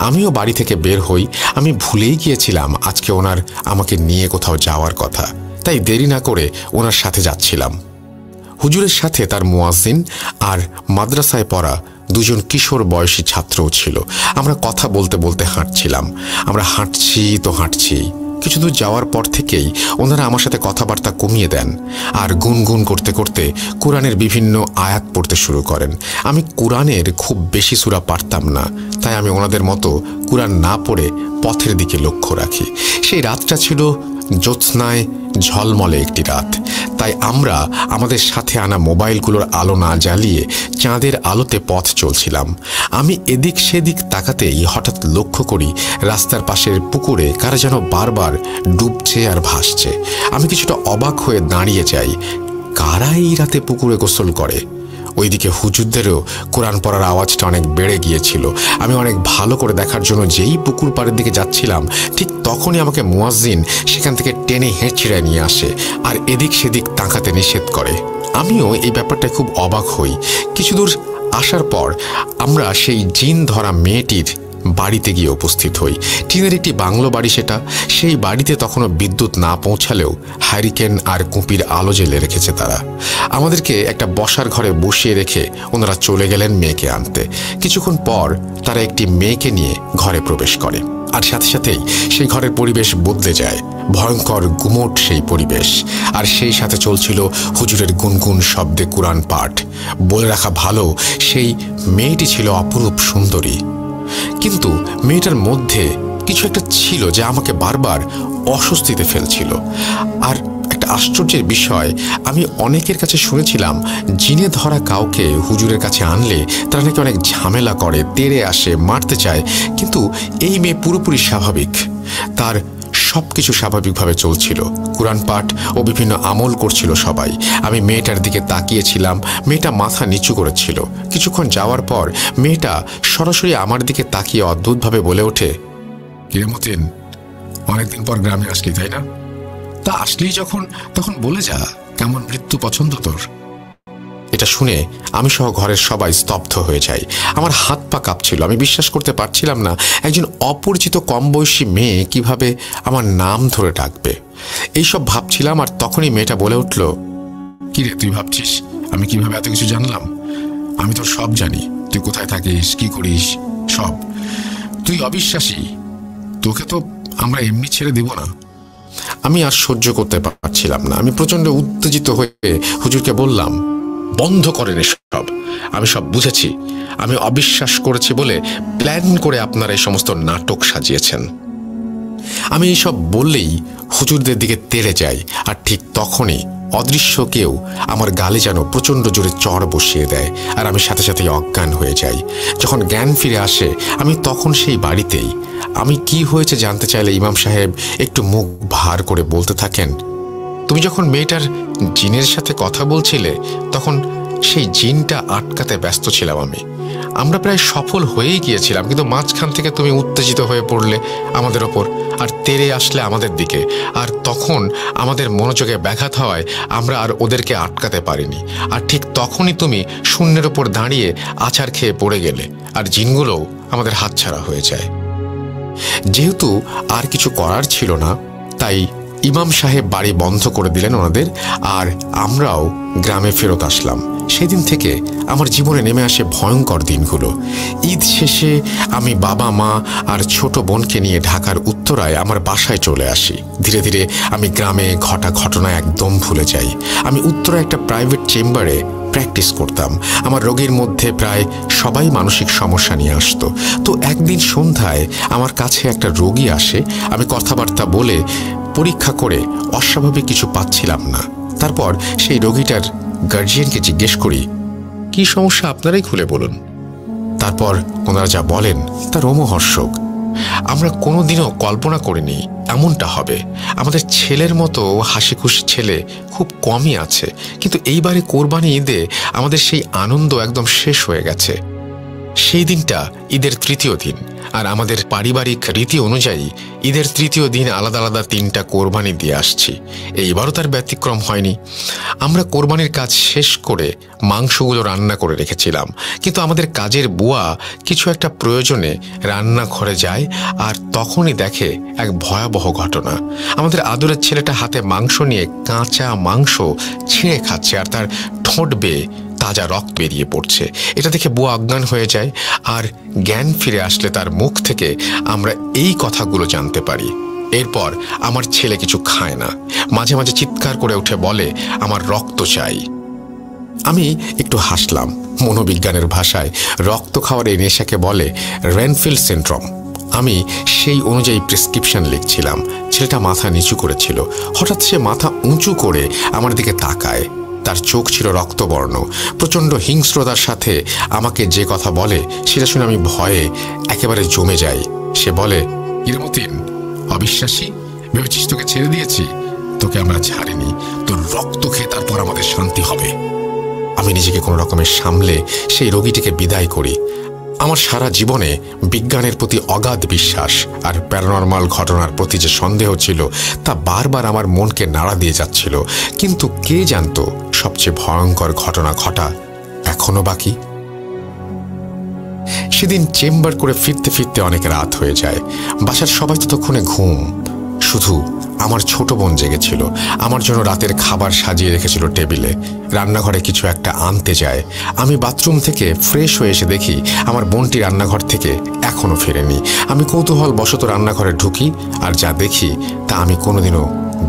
আমিও বাড়ি থেকে বের হই। আমি ভুলেই গিয়েছিলাম আজকে ওনার আমাকে নিয়ে কোথাও যাওয়ার কথা, তাই দেরি না করে ওনার সাথে যাচ্ছিলাম। হুজুরের সাথে তার মুয়াজ্জিন আর মাদ্রাসায় পড়া দুজন কিশোর বয়সী ছাত্রও ছিল। আমরা কথা বলতে বলতে হাঁটছিলাম। আমরা হাঁটছি তো হাঁটছি। কিছু দূর যাওয়ার পর থেকেই ওনারা আমার সাথে কথাবার্তা কমিয়ে দেন আর গুনগুন করতে করতে কোরআনের বিভিন্ন আয়াত পড়তে শুরু করেন। আমি কোরআনের খুব বেশি সূরা পারতাম না, তাই আমি ওনাদের মতো কোরআন না পড়ে পথের দিকে লক্ষ্য রাখি। সেই রাতটা ছিল জ্যোৎস্নায় ঝলমলে একটি রাত, তাই আমরা আমাদের সাথে আনা মোবাইলগুলোর আলো না জ্বালিয়ে চাঁদের আলোতে পথ চলছিলাম। আমি এদিক সেদিক তাকাতেই হঠাৎ লক্ষ্য করি রাস্তার পাশের পুকুরে কারা যেন বারবার ডুবছে আর ভাসছে। আমি কিছুটা অবাক হয়ে দাঁড়িয়ে যাই। কারা এই রাতে পুকুরে গোসল করে? ওইদিকে হুজুরদেরও কোরআন পড়ার আওয়াজটা অনেক বেড়ে গিয়েছিল। আমি অনেক ভালো করে দেখার জন্য যেই পুকুর পাড়ের দিকে যাচ্ছিলাম, ঠিক তখনই আমাকে মুয়াজ্জিন সেখান থেকে টেনে হেঁচড়ে নিয়ে আসে আর এদিক সেদিক তাকাতে নিষেধ করে। আমিও এই ব্যাপারটা খুব অবাক হই। কিছু দূর আসার পর আমরা সেই জিন ধরা মেয়েটির বাড়িতে গিয়ে উপস্থিত হই। টিনের একটি বাংলো বাড়ি সেটা। সেই বাড়িতে তখনও বিদ্যুৎ না পৌঁছালেও হ্যারিকেন আর কুপির আলো জ্বেলে রেখেছে তারা। আমাদেরকে একটা বসার ঘরে বসিয়ে রেখে ওনারা চলে গেলেন মেয়েকে আনতে। কিছুক্ষণ পর তারা একটি মেয়েকে নিয়ে ঘরে প্রবেশ করে, আর সাথে সাথেই সেই ঘরের পরিবেশ বদলে যায়। ভয়ঙ্কর গুমোট সেই পরিবেশ, আর সেই সাথে চলছিল হুজুরের গুনগুন শব্দে কোরআন পাঠ। বলে রাখা ভালো, সেই মেয়েটি ছিল অপরূপ সুন্দরী, কিন্তু মেয়েটার মধ্যে কিছু একটা ছিল যা আমাকে বারবার অস্বস্তিতে ফেলছিল। আর একটা আশ্চর্যের বিষয়, আমি অনেকের কাছে শুনেছিলাম জিনে ধরা কাউকে হুজুরের কাছে আনলে তারা নাকি অনেক ঝামেলা করে, তেড়ে আসে, মারতে চায়, কিন্তু এই মেয়ে পুরোপুরি স্বাভাবিক। তার সবকিছু স্বাভাবিকভাবে চলছিল। কোরআন পাঠ ও বিভিন্ন আমল করছিল সবাই। আমি মেয়েটার দিকে তাকিয়েছিলাম। মেয়েটা মাথা নিচু করেছিল। কিছুক্ষণ যাওয়ার পর মেয়েটা সরাসরি আমার দিকে তাকিয়ে অদ্ভুতভাবে বলে ওঠে, কিরে মতিন, অনেকদিন পর গ্রামে আসলি তাই না? তা আসলি যখন, তখন বলে যা কেমন মৃত্যু পছন্দ তোর। এটা শুনে আমি সহ ঘরের সবাই স্তব্ধ হয়ে যাই। আমার হাত পা কাঁপছিল। আমি বিশ্বাস করতে পারছিলাম না একজন অপরিচিত কম বয়সী মেয়ে কিভাবে আমার নাম ধরে ডাকবে। এইসব ভাবছিলাম, আর তখনই মেয়েটা বলে উঠল, কিরে তুই ভাবছিস আমি কিভাবে এত কিছু জানলাম? আমি তোর সব জানি, তুই কোথায় থাকিস, কি করিস, সব। তুই অবিশ্বাসী, তোকে তো আমরা এমনি ছেড়ে দিব না। আমি আর সহ্য করতে পারছিলাম না। আমি প্রচন্ড উত্তেজিত হয়ে হুজুরকে বললাম, বন্ধ করেন এসব, আমি সব বুঝেছি। আমি অবিশ্বাস করেছি বলে প্ল্যান করে আপনারা এই সমস্ত নাটক সাজিয়েছেন। আমি এইসব বললেই হুজুরদের দিকে তেড়ে যাই, আর ঠিক তখনই অদৃশ্য কেউ আমার গালে যেন প্রচণ্ড জোরে চড় বসিয়ে দেয়, আর আমি সাথে সাথে অজ্ঞান হয়ে যাই। যখন জ্ঞান ফিরে আসে আমি তখন সেই বাড়িতেই। আমি কি হয়েছে জানতে চাইলে ইমাম সাহেব একটু মুখ ভার করে বলতে থাকেন, তুমি যখন মেয়েটার জিনের সাথে কথা বলছিলে তখন সেই জিনটা আটকাতে ব্যস্ত ছিলাম আমি। আমরা প্রায় সফল হয়েই গিয়েছিলাম, কিন্তু মাঝখান থেকে তুমি উত্তেজিত হয়ে পড়লে আমাদের ওপর, আর তেড়ে আসলে আমাদের দিকে, আর তখন আমাদের মনোযোগে ব্যাঘাত হওয়ায় আমরা আর ওদেরকে আটকাতে পারিনি। আর ঠিক তখনই তুমি শূন্যের ওপর দাঁড়িয়ে আছাড় খেয়ে পড়ে গেলে, আর জিনগুলোও আমাদের হাতছাড়া হয়ে যায়। যেহেতু আর কিছু করার ছিল না, তাই ইমাম সাহেব বাড়ি বন্ধ করে দিলেন ওনাদের, আর আমরাও গ্রামে ফেরত আসলাম। সেদিন থেকে আমার জীবনে নেমে আসে ভয়ঙ্কর দিনগুলো। ঈদ শেষে আমি বাবা মা আর ছোট বোনকে নিয়ে ঢাকার উত্তরায় আমার বাসায় চলে আসি। ধীরে ধীরে আমি গ্রামে ঘটা ঘটনা একদম ভুলে যাই। আমি উত্তরায় একটা প্রাইভেট চেম্বারে প্র্যাকটিস করতাম। আমার রোগীর মধ্যে প্রায় সবাই মানসিক সমস্যা নিয়ে আসতো। তো একদিন সন্ধ্যায় আমার কাছে একটা রোগী আসে। আমি কথাবার্তা বলে পরীক্ষা করে অস্বাভাবিক কিছু পাচ্ছিলাম না। তারপর সেই রোগীটার গার্জিয়ানকে জিজ্ঞেস করি, কি সমস্যা আপনারাই খুলে বলুন। তারপর ওনারা যা বলেন তা রোমহর্ষক। আমরা কোনোদিনও কল্পনা করিনি এমনটা হবে। আমাদের ছেলের মতো হাসি খুশি ছেলে খুব কমই আছে, কিন্তু এইবারে কোরবানি ঈদে আমাদের সেই আনন্দ একদম শেষ হয়ে গেছে। সেই দিনটা ঈদের তৃতীয় দিন, আর আমাদের পারিবারিক রীতি অনুযায়ী ঈদের তৃতীয় দিন আলাদা আলাদা 3টা কোরবানি দিয়ে আসছি। এইবারও তার ব্যতিক্রম হয়নি। আমরা কোরবানির কাজ শেষ করে মাংসগুলো রান্না করে রেখেছিলাম, কিন্তু আমাদের কাজের বুয়া কিছু একটা প্রয়োজনে রান্নাঘরে যায়, আর তখনই দেখে এক ভয়াবহ ঘটনা। আমাদের আদরের ছেলেটা হাতে মাংস নিয়ে কাঁচা মাংস ছিঁড়ে খাচ্ছে, আর তার ঠোঁট বেয়ে তাজা রক্ত বেরিয়ে পড়ছে। এটা দেখে বুয়া অজ্ঞান হয়ে যায়, আর জ্ঞান ফিরে আসলে তার মুখ থেকে আমরা এই কথাগুলো জানতে পারি। এরপর আমার ছেলে কিছু খায় না, মাঝে মাঝে চিৎকার করে উঠে বলে আমার রক্ত চাই। আমি একটু হাসলাম। মনোবিজ্ঞানের ভাষায় রক্ত খাওয়ার এই নেশাকে বলে রেনফিল্ড সিনড্রোম। আমি সেই অনুযায়ী প্রেসক্রিপশন লিখছিলাম। ছেলেটা মাথা নিচু করেছিল। হঠাৎ সে মাথা উঁচু করে আমার দিকে তাকায়। তার চোখ ছিল রক্তবর্ণ। প্রচণ্ড হিংস্রতার সাথে আমাকে যে কথা বলে সেটা শুনে আমি ভয়ে একেবারে জমে যাই। সে বলে, ইরমতিন, অবিশ্বাসী, ভেবেছিস তোকে ছেড়ে দিয়েছি? তোকে আমরা ছাড়িনি। তোর রক্ত খেয়ে তারপর আমাদের শান্তি হবে। আমি নিজেকে কোনো রকমের সামলে সেই রোগীটিকে বিদায় করি। আমার সারা জীবনে বিজ্ঞানের প্রতি অগাধ বিশ্বাস আর প্যারানরমাল ঘটনার প্রতি যে সন্দেহ ছিল তা বারবার আমার মনকে নাড়া দিয়ে যাচ্ছিল। কিন্তু কে জানতো সবচেয়ে ভয়ঙ্কর ঘটনা ঘটা এখনো বাকি। সেদিন চেম্বার করে ফিরতে ফিরতে অনেক রাত হয়ে যায়। বাসার সবাই ততক্ষণে ঘুম। শুধু আমার ছোট বোন জেগেছিল। আমার জন্য রাতের খাবার সাজিয়ে রেখেছিল টেবিলে। রান্নাঘরে কিছু একটা আনতে যায়। আমি বাথরুম থেকে ফ্রেশ হয়ে এসে দেখি আমার বোনটি রান্নাঘর থেকে এখনো ফেরেনি। আমি কৌতূহল বশত রান্নাঘরে ঢুকি, আর যা দেখি তা আমি কোনোদিনও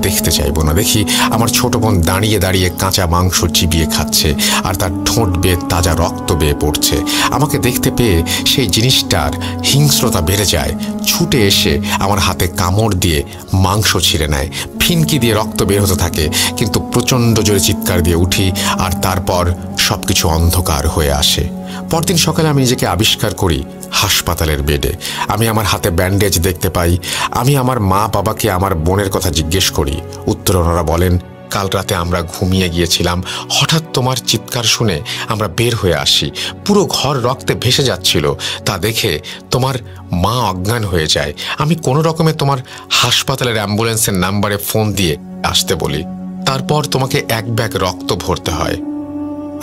দেখতে চাইবো না। দেখি আমার ছোট বোন দাঁড়িয়ে দাঁড়িয়ে কাঁচা মাংস চিবিয়ে খাচ্ছে, আর তার ঠোঁট বেয়ে তাজা রক্ত বেয়ে পড়ছে। আমাকে দেখতে পেয়ে সেই জিনিসটার হিংস্রতা বেড়ে যায়। ছুটে এসে আমার হাতে কামড় দিয়ে মাংস ছিঁড়ে নেয়। ফিনকি দিয়ে রক্ত বের হতে থাকে, কিন্তু প্রচণ্ড জোরে চিৎকার দিয়ে উঠি, আর তারপর সবকিছু অন্ধকার হয়ে আসে। পরদিন সকালে আমি নিজেকে আবিষ্কার করি হাসপাতালের বেডে। আমি আমার হাতে ব্যান্ডেজ দেখতে পাই। আমি আমার মা বাবাকে আমার বোনের কথা জিজ্ঞেস করি। উত্তরে ওনারা বলেন, কাল রাতে আমরা ঘুমিয়ে গিয়েছিলাম, হঠাৎ তোমার চিৎকার শুনে আমরা বের হয়ে আসি। পুরো ঘর রক্তে ভেসে যাচ্ছিল। তা দেখে তোমার মা অজ্ঞান হয়ে যায়। আমি কোনো রকমে তোমার হাসপাতালের অ্যাম্বুলেন্সের নাম্বারে ফোন দিয়ে আসতে বলি। তারপর তোমাকে এক ব্যাগ রক্ত ভরতে হয়।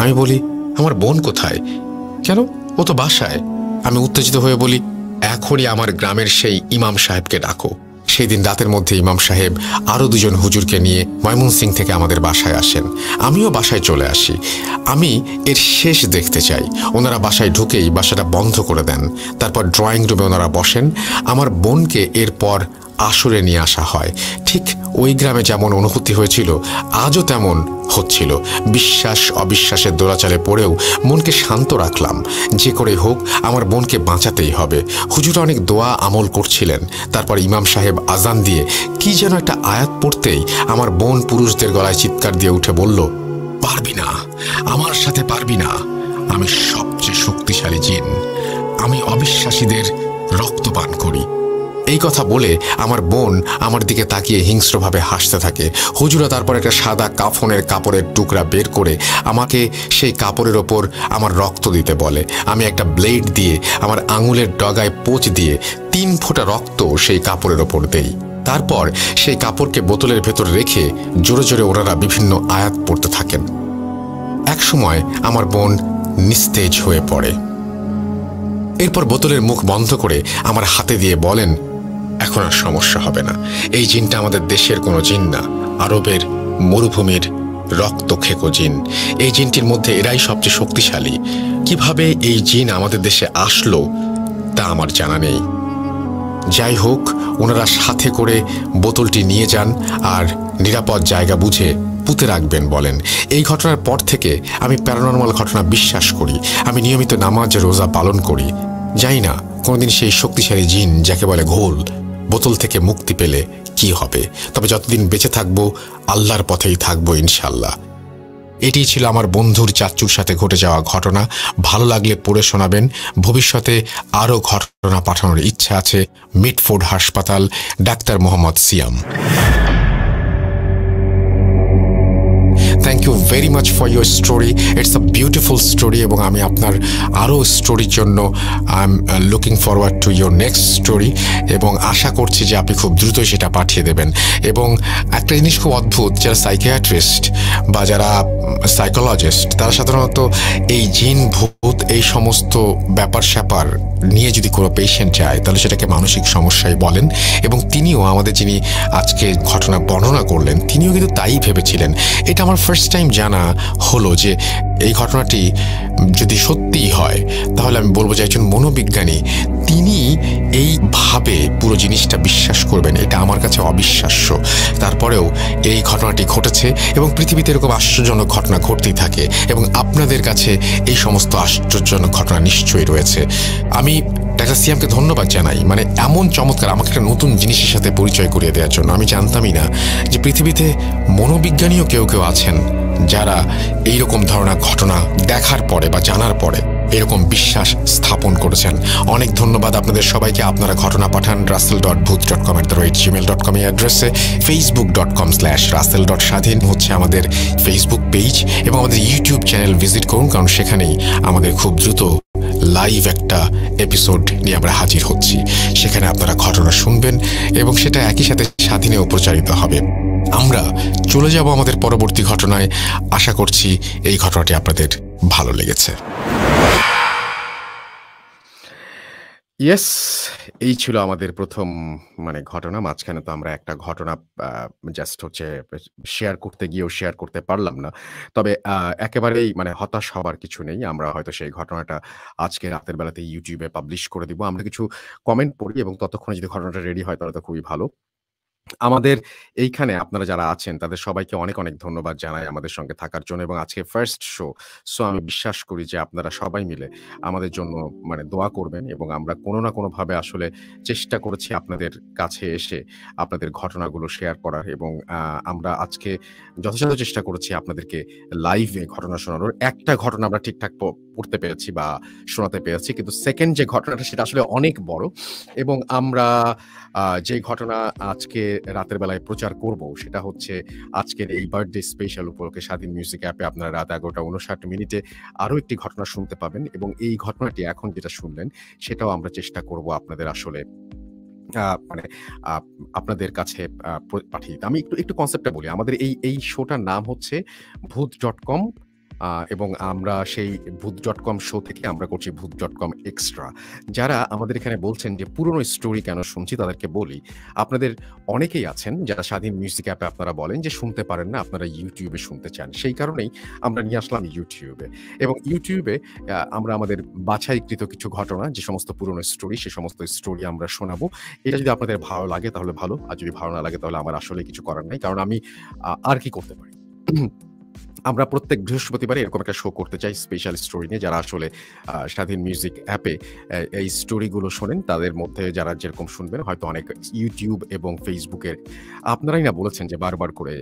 আমি বলি, আমার বোন কোথায়? কেন, ও তো বাসায়। আমি উত্তেজিত হয়ে বলি, এখনই আমার গ্রামের সেই ইমাম সাহেবকে ডাকো। সেই দিন রাতের মধ্যে ইমাম সাহেব আরও দুজন হুজুরকে নিয়ে ময়মনসিং থেকে আমাদের বাসায় আসেন। আমিও বাসায় চলে আসি। আমি এর শেষ দেখতে চাই। ওনারা বাসায় ঢুকেই বাসাটা বন্ধ করে দেন। তারপর ড্রয়িং রুমে ওনারা বসেন। আমার বোনকে এরপর আসরে নিয়ে আসা হয়। ঠিক ওই গ্রামে যেমন অনুভূতি হয়েছিল আজও তেমন হচ্ছিল। বিশ্বাস অবিশ্বাসের দোলাচালে পড়েও মনকে শান্ত রাখলাম। যে করে হোক আমার বোনকে বাঁচাতেই হবে। হুজুরা অনেক দোয়া আমল করছিলেন। তারপর ইমাম সাহেব আজান দিয়ে কি যেন একটা আয়াত পড়তেই আমার বোন পুরুষদের গলায় চিৎকার দিয়ে উঠে বলল, পারবি না, আমার সাথে পারবি না। আমি সবচেয়ে শক্তিশালী জিন। আমি অবিশ্বাসীদের রক্ত পান করি। এই কথা বলে আমার বোন আমার দিকে তাকিয়ে হিংস্রভাবে হাসতে থাকে। হুজুরা তারপর একটা সাদা কাফনের কাপড়ের টুকরা বের করে আমাকে সেই কাপড়ের ওপর আমার রক্ত দিতে বলে। আমি একটা ব্লেড দিয়ে আমার আঙুলের ডগায় পোঁচ দিয়ে 3 ফোঁটা রক্ত সেই কাপড়ের ওপর দেই। তারপর সেই কাপড়কে বোতলের ভেতর রেখে জোরে জোরে ওনারা বিভিন্ন আয়াত পড়তে থাকেন। এক সময় আমার বোন নিস্তেজ হয়ে পড়ে। এরপর বোতলের মুখ বন্ধ করে আমার হাতে দিয়ে বলেন, এখন আর সমস্যা হবে না। এই জিনটা আমাদের দেশের কোনো জিন না, আরবের মরুভূমির রক্ত খেকো জিন। এই জিনটির মধ্যে এরাই সবচেয়ে শক্তিশালী। কিভাবে এই জিন আমাদের দেশে আসলো তা আমার জানা নেই। যাই হোক, ওনারা সাথে করে বোতলটি নিয়ে যান আর নিরাপদ জায়গা বুঝে পুঁতে রাখবেন বলেন। এই ঘটনার পর থেকে আমি প্যারানরমাল ঘটনা বিশ্বাস করি। আমি নিয়মিত নামাজ রোজা পালন করি। জানি না কোনোদিন সেই শক্তিশালী জিন যাকে বলে ঘোল বোতল থেকে মুক্তি পেলে কি হবে। তবে যতদিন বেঁচে থাকবো আল্লাহর পথেই থাকবো ইনশাল্লাহ। এটি ছিল আমার বন্ধুর চাচুর সাথে ঘটে যাওয়া ঘটনা। ভালো লাগলে পড়ে শোনাবেন। ভবিষ্যতে আরও ঘটনা পাঠানোর ইচ্ছা আছে। মিটফোর্ড হাসপাতাল, ডাক্তার Mohammad Siam. Thank you very much for your story. It's a beautiful story এবং আমি আপনার আরও স্টোরির জন্য I am looking forward to your next story এবং আশা করছি যে আপনি খুব দ্রুতই সেটা পাঠিয়ে দেবেন। এবং একটা জিনিস খুব অদ্ভুত, যারা সাইকিয়াট্রিস্ট বা যারা সাইকোলজিস্ট তারা সাধারণত এই জিন ভূত এই সমস্ত ব্যাপার স্যাপার নিয়ে যদি কোনো পেশেন্ট যায় তাহলে সেটাকে মানসিক সমস্যাই বলেন। এবং তিনিও আমাদের যিনি আজকে ঘটনা বর্ণনা করলেন তিনিও কিন্তু তাই ভেবেছিলেন। এটা আমার ফার্স্ট টাইম জানা হলো যে এই ঘটনাটি যদি সত্যিই হয়, তাহলে আমি বলবো যে একজন মনোবিজ্ঞানী তিনি এইভাবে পুরো জিনিসটা বিশ্বাস করবেন, এটা আমার কাছে অবিশ্বাস্য। তারপরেও এই ঘটনাটি ঘটেছে এবং পৃথিবীতে এরকম আশ্চর্যজনক ঘটনা ঘটতেই থাকে, এবং আপনাদের কাছে এই সমস্ত আশ্চর্যজনক ঘটনা নিশ্চয়ই রয়েছে। আমি ডাক্তার সিয়ামকে ধন্যবাদ জানাই, মানে এমন চমৎকার আমাকে একটা নতুন জিনিসের সাথে পরিচয় করিয়ে দেওয়ার জন্য। আমি জানতামই না যে পৃথিবীতে মনোবিজ্ঞানীও কেউ কেউ আছেন যারা এইরকম ধরনের ঘটনা দেখার পরে বা জানার পরে এরকম বিশ্বাস স্থাপন করেছেন। অনেক ধন্যবাদ আপনাদের সবাইকে। আপনারা ঘটনা পাঠান russell.booth.com@gmail.com এই অ্যাড্রেসে। facebook.com/russell.স্বাধীন হচ্ছে আমাদের ফেসবুক পেজ, এবং আমাদের ইউটিউব চ্যানেল ভিজিট করুন, কারণ সেখানেই আমাদের খুব দ্রুত লাইভ একটা এপিসোড নিয়ে আমরা হাজির হচ্ছি। সেখানে আপনারা ঘটনা শুনবেন এবং সেটা একই সাথে স্বাধীনেও প্রচারিত হবে। আমরা চলে যাব আমাদের পরবর্তী ঘটনায়। আশা করছি এই ঘটনাটি আপনাদের ভালো লেগেছে। ইয়েস, এই ছিল আমাদের প্রথম ঘটনা। মাঝখানে তো আমরা একটা ঘটনা জাস্ট হচ্ছে শেয়ার করতে গিয়েও শেয়ার করতে পারলাম না। তবে একেবারেই হতাশ হবার কিছু নেই। আমরা হয়তো সেই ঘটনাটা আজকে রাতের বেলাতে YouTube এ পাবলিশ করে দিব। আমরা কিছু কমেন্ট পড়ি এবং ততক্ষণে যদি ঘটনাটা রেডি হয় তাহলে তো খুবই ভালো। আমাদের এইখানে আপনারা যারা আছেন তাদের সবাইকে অনেক, অনেক ধন্যবাদ জানাই আমাদের সঙ্গে থাকার জন্য, এবং আজকে ফার্স্ট শো। সো আমি বিশ্বাস করি যে আপনারা সবাই মিলে আমাদের জন্য দোয়া করবেন, এবং আমরা কোনো না কোনোভাবে আসলে চেষ্টা করেছি আপনাদের কাছে এসে আপনাদের ঘটনাগুলো শেয়ার করার, এবং আমরা আজকে যথাযথ চেষ্টা করেছি আপনাদেরকে লাইভে ঘটনা শোনানোর। একটা ঘটনা আমরা ঠিকঠাক পড়তে পেরেছি বা শোনাতে পেরেছি, কিন্তু সেকেন্ড যে ঘটনাটা সেটা আসলে অনেক বড়, এবং আমরা যে ঘটনা আজকে রাতের বেলায় প্রচার করব সেটা হচ্ছে আজকের এই বার্থডে স্পেশাল উপলক্ষে স্বাধীন মিউজিক অ্যাপে আপনারা রাত 11:59 আরো একটি ঘটনা শুনতে পাবেন, এবং এই ঘটনাটি এখন যেটা শুনলেন সেটাও আমরা চেষ্টা করব আপনাদের আসলে আপনাদের কাছে পাঠিয়ে দিতে। আমি একটু কনসেপ্টটা বলি। আমাদের এই শোটার নাম হচ্ছে ভূত.com, এবং আমরা সেই ভূত.com শো থেকে আমরা করছি ভূত.com এক্সট্রা। যারা আমাদের এখানে বলছেন যে পুরনো স্টোরি কেন শুনছি, তাদেরকে বলি আপনাদের অনেকেই আছেন যারা স্বাধীন মিউজিক অ্যাপে আপনারা বলেন যে শুনতে পারেন না, আপনারা ইউটিউবে শুনতে চান। সেই কারণেই আমরা নিয়ে আসলাম ইউটিউবে, এবং ইউটিউবে আমরা আমাদের বাছাইকৃত কিছু ঘটনা, যে সমস্ত পুরনো স্টোরি, সে সমস্ত স্টোরি আমরা শোনাবো। এটা যদি আপনাদের ভালো লাগে তাহলে ভালো, আর যদি ভালো না লাগে তাহলে আমার আসলে কিছু করার নাই, কারণ আমি আর কি করতে পারি। আমরা প্রত্যেক বৃহস্পতিবারে এরকম একটা শো করতে চাই স্পেশাল স্টোরি নিয়ে। যারা আসলে স্বাধীন মিউজিক অ্যাপে এই স্টোরিগুলো শোনেন, তাদের মধ্যে যারা যেরকম শুনবেন, হয়তো অনেক ইউটিউব এবং ফেসবুকের আপনারাই না বলেছেন যে বারবার করে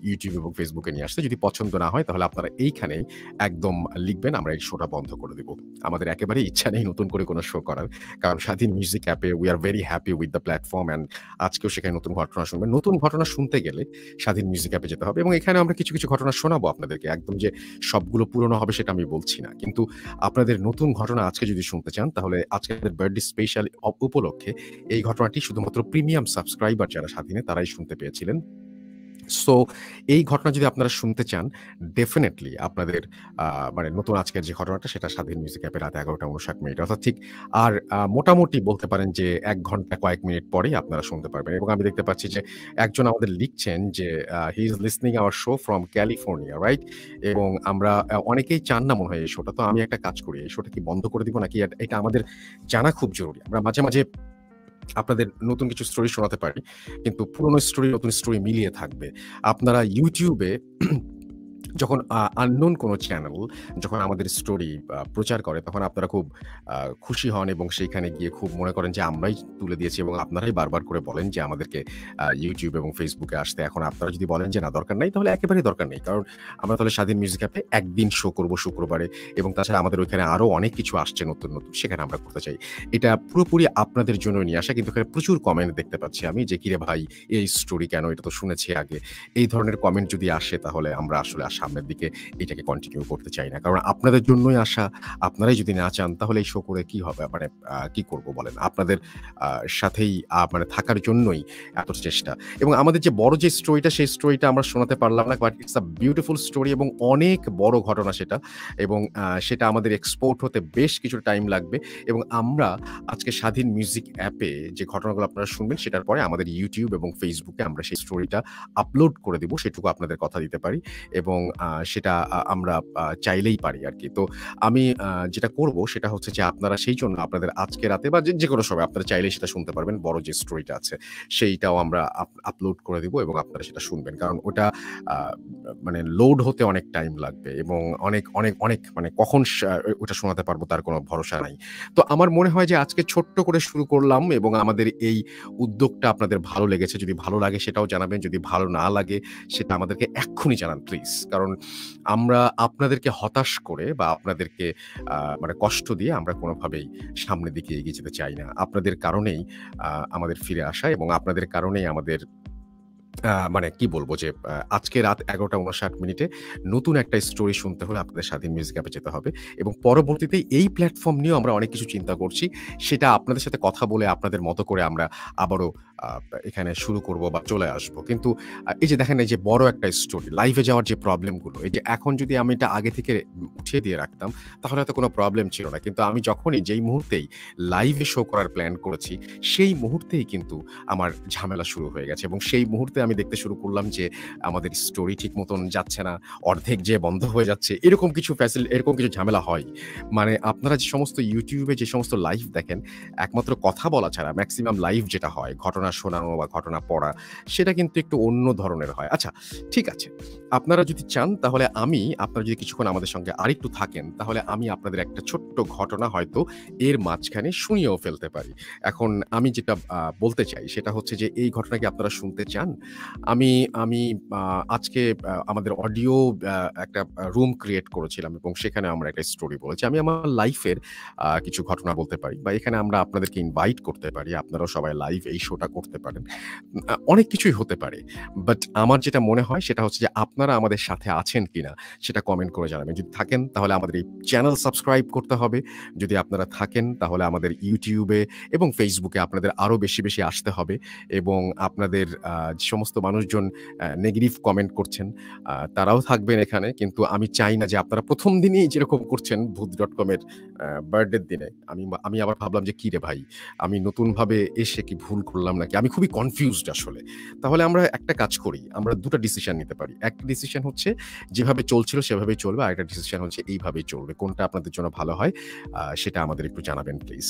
ইউটিউব এবং ফেসবুকে নিয়ে আসতে। যদি পছন্দ না হয় তাহলে আপনারা এইখানেই একদম লিখবেন, আমরা এই শোটা বন্ধ করে দেব। আমাদের একেবারেই ইচ্ছা নেই নতুন করে কোনো শো করার, কারণ স্বাধীন মিউজিক অ্যাপে we are very happy with the platform, and আজকেও সেখানে নতুন ঘটনা শুনবেন। নতুন ঘটনা শুনতে গেলে স্বাধীন মিউজিক অ্যাপে যেতে হবে, এবং এখানে আমরা কিছু কিছু ঘটনা শোনাবো আপনাদেরকে। একদম যে সবগুলো পুরনো হবে সেটা আমি বলছি না, কিন্তু আপনাদের নতুন ঘটনা আজকে যদি শুনতে চান তাহলে আজকের বার্থডে স্পেশাল উপলক্ষে এই ঘটনাটি শুধুমাত্র প্রিমিয়াম সাবস্ক্রাইবার যারা স্বাধীনে তারাই শুনতে পেয়েছিলেন। সো এই ঘটনা যদি আপনারা শুনতে চান, ডেফিনেটলি আপনাদের নতুন আজকের যে ঘটনাটা সেটা স্বাধীন মিউজিক অ্যাপে রাত 11:59, অর্থাৎ ঠিক আর মোটামুটি বলতে পারেন যে 1 ঘন্টা কয়েক মিনিট পরেই আপনারা শুনতে পারবেন। এবং আমি দেখতে পাচ্ছি যে একজন আমাদের লিখছেন যে he is listening our show from California, right? এবং আমরা অনেকেই চান না মনে হয় এই শোটা। তো আমি একটা কাজ করি, এই শোটা কি বন্ধ করে দিব নাকি? এটা আমাদের জানা খুব জরুরি। আমরা মাঝে, মাঝে আপনাদের নতুন কিছু স্টোরি শোনাতে পারি, কিন্তু পুরনো স্টোরি নতুন স্টোরি মিলিয়ে থাকবে। আপনারা ইউটিউবে যখন আননোন কোনো চ্যানেল যখন আমাদের স্টোরি প্রচার করে, তখন আপনারা খুব খুশি হন এবং সেইখানে গিয়ে খুব মনে করেন যে আমরাই তুলে দিয়েছি, এবং আপনারাই বারবার করে বলেন যে আমাদেরকে ইউটিউব এবং ফেসবুকে আসতে। এখন আপনারা যদি বলেন যে না, দরকার নাই, তাহলে একেবারেই দরকার নেই, কারণ আমরা তাহলে স্বাধীন মিউজিক অ্যাপে একদিন শো করব শুক্রবারে, এবং তাছাড়া আমাদের ওইখানে আরও অনেক কিছু আসছে নতুন নতুন, সেখানে আমরা করতে চাই। এটা পুরোপুরি আপনাদের জন্য নিয়ে আসা, কিন্তু এখানে প্রচুর কমেন্ট দেখতে পাচ্ছি আমি যে কিরে ভাই এই স্টোরি কেন, এটা তো শুনেছি আগে। এই ধরনের কমেন্ট যদি আসে তাহলে আমরা আসলে সামনের দিকে এটাকে কন্টিনিউ করতে চাই না, কারণ আপনাদের জন্যই আসা। আপনারাই যদি না চান তাহলে এই শো করে কি হবে? কি করব বলেন? আপনাদের সাথেই থাকার জন্যই এত চেষ্টা। এবং আমাদের যে বড় যে স্টোরিটা, সেই স্টোরিটা আমরা শোনাতে পারলাম না, but it's a beautiful story এবং অনেক বড় ঘটনা সেটা, এবং সেটা আমাদের এক্সপোর্ট হতে বেশ কিছু টাইম লাগবে। এবং আমরা আজকে স্বাধীন মিউজিক অ্যাপে যে ঘটনাগুলো আপনারা শুনবেন সেটার পরে আমাদের ইউটিউব এবং ফেসবুকে আমরা সেই স্টোরিটা আপলোড করে দিব, সেটুকু আপনাদের কথা দিতে পারি। এবং সেটা আমরা চাইলেই পারি আরকি। তো আমি যেটা করব সেটা হচ্ছে যে আপনারা সেই জন্য আপনাদের আজকে রাতে বা যেকোনো সময় আপনারা চাইলেই সেটা শুনতে পারবেন। বড় যে স্টোরিটা আছে সেইটাও আমরা আপলোড করে দিব এবং আপনারা সেটা শুনবেন। কারণ ওটা আ মানে লোড হতে অনেক টাইম লাগবে এবং অনেক মানে কখন ওটা শোনাতে পারবো তার কোনো ভরসা নাই। তো আমার মনে হয় যে আজকে ছোট্ট করে শুরু করলাম এবং আমাদের এই উদ্যোগটা আপনাদের ভালো লেগেছে। যদি ভালো লাগে সেটাও জানাবেন। যদি ভালো না লাগে সেটা আমাদেরকে এক্ষুনি জানান প্লিজ। কারণ আমরা আপনাদেরকে হতাশ করে বা আপনাদেরকে মানে কষ্ট দিয়ে আমরা কোনোভাবেই সামনের দিকে এগিয়ে যেতে চাই না। আপনাদের কারণেই আমাদের ফিরে আসা এবং আপনাদের কারণেই আমাদের মানে কি বলবো যে আজকে রাত ১১:৫৯ নতুন একটা স্টোরি শুনতে হলে আপনাদের স্বাধীন মিউজিক অ্যাপে যেতে হবে এবং পরবর্তীতে এই প্ল্যাটফর্ম নিয়েও আমরা অনেক কিছু চিন্তা করছি। সেটা আপনাদের সাথে কথা বলে আপনাদের মতো করে আমরা আবারও আ এখানে শুরু করব বা চলে আসবো। কিন্তু এই যে দেখেন এই যে বড় একটা স্টোরি, লাইভে যাওয়ার যে প্রবলেমগুলো, এই যে এখন যদি আমি এটা আগে থেকে উঠিয়ে দিয়ে রাখতাম তাহলে হয়তো কোনো প্রবলেম ছিল না। কিন্তু আমি যখনই যেই মুহূর্তেই লাইভে শো করার প্ল্যান করেছি, সেই মুহূর্তেই কিন্তু আমার ঝামেলা শুরু হয়ে গেছে এবং সেই মুহূর্তে আমি দেখতে শুরু করলাম যে আমাদের স্টোরি ঠিক মতন যাচ্ছে না, অর্ধেক যেয়ে বন্ধ হয়ে যাচ্ছে। এরকম কিছু ঝামেলা হয়। মানে আপনারা যে সমস্ত YouTube এ যে সমস্ত লাইভ দেখেন, একমাত্র কথা বলা ছাড়া মেক্সিমাম লাইভ যেটা হয়, ঘটনা শোনানো বা ঘটনা পড়া, সেটা কিন্তু একটু অন্য ধরনের হয়। আচ্ছা, ঠিক আছে। আপনারা যদি চান তাহলে আপনারা যদি কিছুক্ষণ আমাদের সঙ্গে আরেকটু থাকেন, তাহলে আমি আপনাদের একটা ছোট্ট ঘটনা হয়তো এর মাঝখানে শুনিয়েও ফেলতে পারি। এখন আমি যেটা বলতে চাই সেটা হচ্ছে যে এই ঘটনা কি আপনারা শুনতে চান? আমি আমি আ আজকে আমাদের অডিও একটা রুম ক্রিয়েট করেছিলাম এবং সেখানে আমরা একটা স্টোরি বলেছি। আমি আমার লাইফের কিছু ঘটনা বলতে পারি বা এখানে আমরা আপনাদেরকে ইনভাইট করতে পারি। আপনারাও সবাই লাইভ এই শোটা করতে পারেন। অনেক কিছুই হতে পারে। বাট আমার যেটা মনে হয় সেটা হচ্ছে যে আপনারা আমাদের সাথে আছেন কিনা সেটা কমেন্ট করে জানাবেন। যদি থাকেন তাহলে আমাদের এই চ্যানেল সাবস্ক্রাইব করতে হবে। যদি আপনারা থাকেন তাহলে আমাদের YouTube এ এবং Facebook এ আপনাদের আরো বেশি আসতে হবে এবং আপনাদের যে সমস্ত মানুষজন নেগেটিভ কমেন্ট করছেন তারাও থাকবেন এখানে। কিন্তু আমি চাই না যে আপনারা ১ম দিনেই যেরকম করছেন ভূত.com এর বার্থডের দিনে। আমি আবার ভাবলাম যে, "কিরে ভাই! আমি নতুনভাবে এসে কি ভুল করলাম নাকি?" আমি খুবই কনফিউজড আসলে। তাহলে আমরা একটা কাজ করি। আমরা ২ টা ডিসিশন নিতে পারি। একটা ডিসিশন হচ্ছে যেভাবে চলছিল সেভাবেই চলবে। আরেকটা ডিসিশন হচ্ছে এইভাবেই চলবে। কোনটা আপনাদের জন্য ভালো হয় সেটা আমাদের একটু জানাবেন প্লিজ।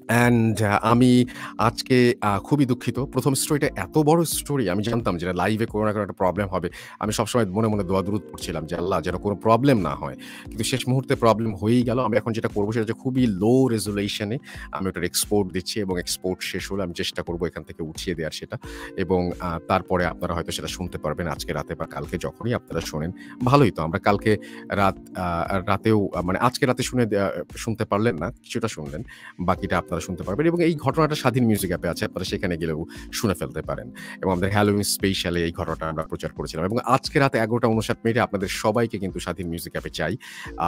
অ্যান্ড আমি আজকে খুবই দুঃখিত। ১ম স্টোরিটা এত বড় স্টোরি আমি জানতাম যে লাইভে কোনো না কোনো একটা প্রবলেম হবে। আমি সবসময় মনে দোয়া দরুদ পড়ছিলাম যে, "আল্লাহ যেন কোনো প্রবলেম না হয়।" কিন্তু শেষ মুহূর্তে প্রবলেম হয়েই গেল। আমি এখন যেটা করব সেটা হচ্ছে খুবই লো রেজোলিউশন এ আমি ওটার এক্সপোর্ট দিচ্ছি এবং এক্সপোর্ট শেষ হলে আমি চেষ্টা করব এখান থেকে উঠিয়ে দেওয়ার সেটা এবং তারপরে আপনারা হয়তো সেটা শুনতে পারবেন আজকে রাতে বা কালকে যখনই আপনারা শোনেন। ভালোই তো আমরা কালকে রাত আ রাতেও মানে আজকে রাতে শুনতে পারলেন না, কিছুটা শুনলেন। বাকিটা আপনারা শুনতে পারবেন এবং এই ঘটনাটা স্বাধীন মিউজিক অ্যাপে আছে। আপনারা সেখানে গেলেও শুনে ফেলতে পারেন এবং আমাদের হ্যালোউইন স্পেশালে এই ঘটনাটা আমরা প্রচার করেছিলাম এবং আজকে রাতে ১১:৫৯ আপনাদের সবাইকে কিন্তু স্বাধীন মিউজিক অ্যাপে চাই।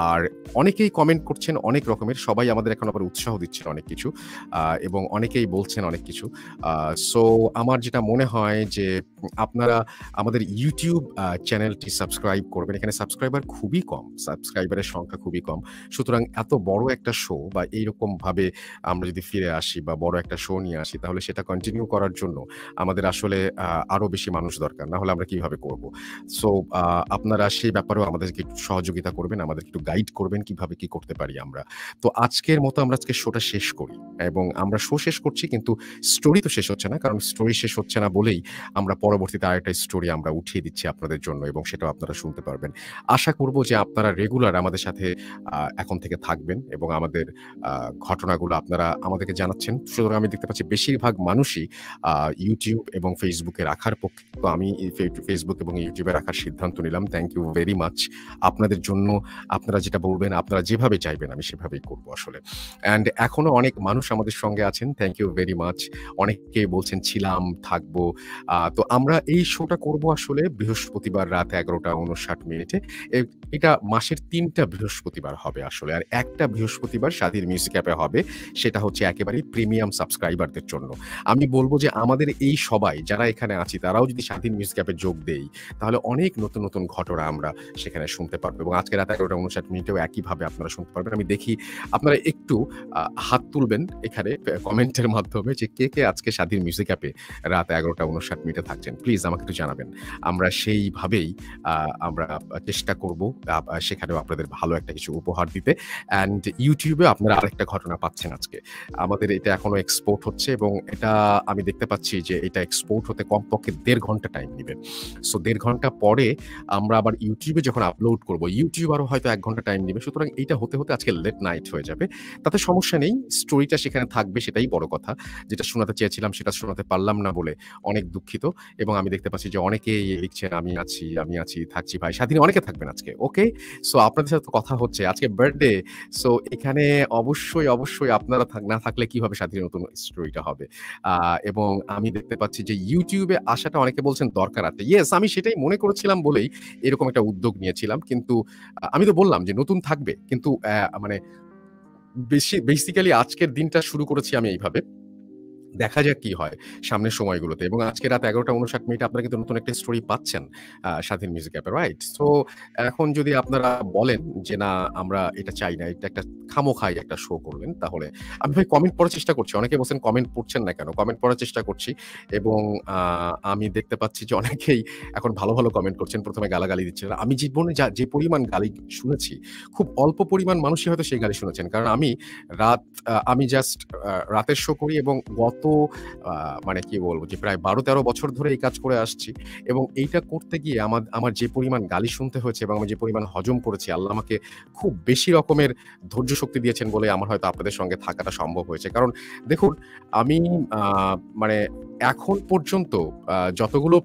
আর অনেকেই কমেন্ট করছেন অনেক রকমের। সবাই আমাদের এখন আবার উৎসাহ দিচ্ছেন অনেক কিছু এবং অনেকেই বলছেন অনেক কিছু। সো আমার যেটা মনে হয় যে আপনারা আমাদের YouTube চ্যানেলটি সাবস্ক্রাইব করবেন। এখানে সাবস্ক্রাইবার খুবই কম। সাবস্ক্রাইবারের সংখ্যা খুবই কম। সুতরাং এত বড় একটা শো বা এইরকমভাবে আমরা যদি ফিরে আসি বা বড় একটা শো নিয়ে আসি তাহলে সেটা কন্টিনিউ করার জন্য আমাদের আসলে আরো বেশি মানুষ দরকার। না হলে আমরা কিভাবে করব? সো আপনারা সেই ব্যাপারেও আমাদেরকে একটু সহযোগিতা করবেন, আমাদেরকে একটু গাইড করবেন কিভাবে কি করতে পারি আমরা। তো আজকের মতো আমরা আজকে শোটা শেষ করি এবং আমরা শো শেষ করছি কিন্তু স্টোরি তো শেষ হচ্ছে না। কারণ স্টোরি শেষ হচ্ছে না বলেই আমরা পরবর্তীতে আরেকটা স্টোরি আমরা উঠিয়ে দিচ্ছি আপনাদের জন্য এবং সেটাও আপনারা শুনতে পারবেন। আশা করব যে আপনারা রেগুলার আমাদের সাথে এখন থেকে থাকবেন এবং আমাদের ঘটনাগুলো আপনারা আমাদেরকে জানাচ্ছেন। সুতরাং আমি দেখতে পাচ্ছি বেশিরভাগ মানুষই YouTube এবং Facebook এ রাখার পক্ষে। তো আমি Facebook এবং YouTube এ রাখার সিদ্ধান্ত নিলাম। Thank you very much. আপনাদের জন্য আপনারা যেটা বলবেন, আপনারা যেভাবে চাইবেন আমি সেভাবেই করব আসলে। অ্যান্ড এখনো অনেক মানুষ আমাদের সঙ্গে আছেন। Thank you very much. অনেকেই বলছেন ছিলাম, থাকবো। তো আমরা এই শোটা করব আসলে বৃহস্পতিবার রাত ১১:৫৯ এটা মাসের ৩ টা বৃহস্পতিবার হবে আসলে। আর একটা বৃহস্পতিবার স্বাধীন মিউজিক অ্যাপে হবে। সেটা হচ্ছে হচ্ছে একেবারেই প্রিমিয়াম সাবস্ক্রাইবারদের জন্য। আমি বলব যে আমাদের এই সবাই যারা এখানে আছি তারাও যদি স্বাধীন মিউজিক অ্যাপে যোগ দেই, তাহলে অনেক নতুন, নতুন ঘটনা আমরা সেখানে শুনতে পারবো এবং আজকে রাত 11:59 একইভাবে আপনারা শুনতে পারবেন। আমি দেখি আপনারা একটু হাত তুলবেন এখানে কমেন্টের মাধ্যমে যে কে আজকে স্বাধীন মিউজিক অ্যাপে রাত 11:59 থাকছেন। প্লিজ আমাকে একটু জানাবেন। আমরা সেইভাবেই আমরা চেষ্টা করব সেখানেও আপনাদের ভালো একটা কিছু উপহার দিতে। অ্যান্ড YouTube-এ আপনারা আরেকটা ঘটনা পাচ্ছেন আজকে। আমাদের এটা এখনো এক্সপোর্ট হচ্ছে এবং এটা আমি দেখতে পাচ্ছি যে এটা এক্সপোর্ট হতে কমপক্ষে 1.5 ঘন্টা টাইম নিবে। সো 1.5 ঘন্টা পরে আমরা আবার YouTube-এ যখন আপলোড করব, YouTube আরও হয়তো 1 ঘন্টা টাইম নিবে। সুতরাং এইটা হতে আজকে লেট নাইট হয়ে যাবে। তাতে সমস্যা নেই। স্টোরিটা সেখানে থাকবে, সেটাই বড় কথা। যেটা শোনাতে চেয়েছিলাম সেটা শোনাতে পারলাম না বলে অনেক দুঃখিত। এবং আমি দেখতে পাচ্ছি যে অনেকেই লিখছেন, আমি আছি, থাকছি ভাই। স্বাধীন অনেকে থাকবেন আজকে। ওকে? সো আপনাদের সাথে তো কথা হচ্ছে। আজকে বার্থডে। সো এখানে অবশ্যই আপনারা না থাকলে কিভাবে স্বাধীনের নতুন স্টোরিটা হবে? এবং আমি দেখতে পাচ্ছি যে YouTube-এ আসাটা অনেকে বলছেন দরকার আছে। ইয়েস, আমি সেটাই মনে করেছিলাম বলেই এরকম একটা উদ্যোগ নিয়েছিলাম। কিন্তু আমি তো বললাম যে নতুন থাকবে। কিন্তু মানে বেসিক্যালি আজকের দিনটা শুরু করেছি আমি এইভাবে। দেখা যাক কি হয় সামনের সময়গুলোতে। এবং আজকে রাত 11:59 আপনারা কিন্তু নতুন একটা স্টোরি পাচ্ছেন স্বাধীন মিউজিক অ্যাপে, রাইট? সো এখন যদি আপনারা বলেন যে না আমরা এটা চাই না, এটা একটা খামোখাই একটা শো করলেন, তাহলে আমি ভাই কমেন্ট পড়ার চেষ্টা করছি। অনেকে বলছেন কমেন্ট পড়ছেন না কেন? কমেন্ট পড়ার চেষ্টা করছি এবং আমি দেখতে পাচ্ছি যে অনেকেই এখন ভালো কমেন্ট করছেন। ১ম এ গালাগালি দিচ্ছেন। আমি জীবনে যে পরিমাণ গালি শুনেছি, খুব অল্প পরিমাণ মানুষই হয়তো সেই গালি শুনেছেন। কারণ আমি জাস্ট রাতের শো করি এবং মানে কি বলবো যে প্রায় ১২-১৩ বছর ধরে এই কাজ করে আসছি এবং এইটা করতে গিয়ে আমার যে পরিমাণ গালি শুনতে হয়েছে এবং আমি যে পরিমাণ হজম করেছি, আল্লাহ আমাকে খুব বেশি রকমের ধৈর্য শক্তি দিয়েছেন বলে আমার হয়তো আপনাদের সঙ্গে থাকাটা সম্ভব হয়েছে। কারণ দেখুন, আমি মানে এখন পর্যন্ত যতগুলো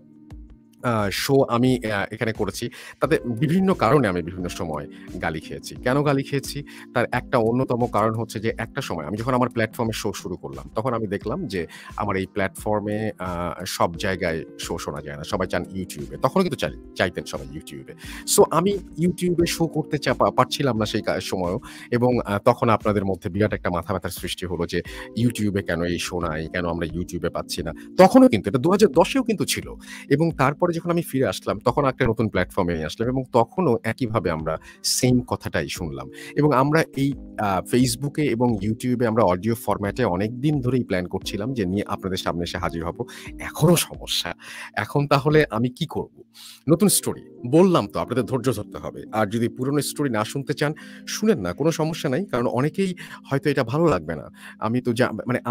শো আমি এখানে করেছি, তাতে বিভিন্ন কারণে আমি বিভিন্ন সময় গালি খেয়েছি। কেন গালি খেয়েছি? তার একটা অন্যতম কারণ হচ্ছে যে একটা সময় আমি যখন আমার প্ল্যাটফর্মে শো শুরু করলাম, তখন আমি দেখলাম যে আমার এই প্ল্যাটফর্মে সব জায়গায় শো শোনা যায় না। সবাই চান YouTube-এ। তখনও কিন্তু চাইতেন সবাই YouTube-এ। সো আমি YouTube-এ শো করতে পারছিলাম না সেই সময়ও এবং তখন আপনাদের মধ্যে বিরাট একটা মাথা ব্যাথার সৃষ্টি হলো যে YouTube-এ কেন এই শো নাই? কেন আমরা YouTube-এ পাচ্ছি না? তখনও কিন্তু এটা ২০১০-এও কিন্তু ছিল এবং তারপরে যখন আমি ফিরে আসলাম, তখন একটা নতুন প্ল্যাটফর্মে নিয়ে আসলাম এবং তখনও একইভাবে আমরা সেইম কথাটাই শুনলাম। এবং আমরা এই Facebook-এ এবং YouTube-এ আমরা অডিও ফরম্যাটে অনেকদিন ধরেই প্ল্যান করছিলাম যে নিয়ে আপনাদের সামনে এসে হাজির হব। এখনো সমস্যা। এখন তাহলে আমি কি করব? নতুন স্টোরি। বললাম তো আপনাদের ধৈর্য ধরতে হবে। আর যদি পুরনো স্টোরি না শুনতে চান, শুনেন না, কোনো সমস্যা নাই। কারণ অনেকেই হয়তো এটা ভালো লাগবে না।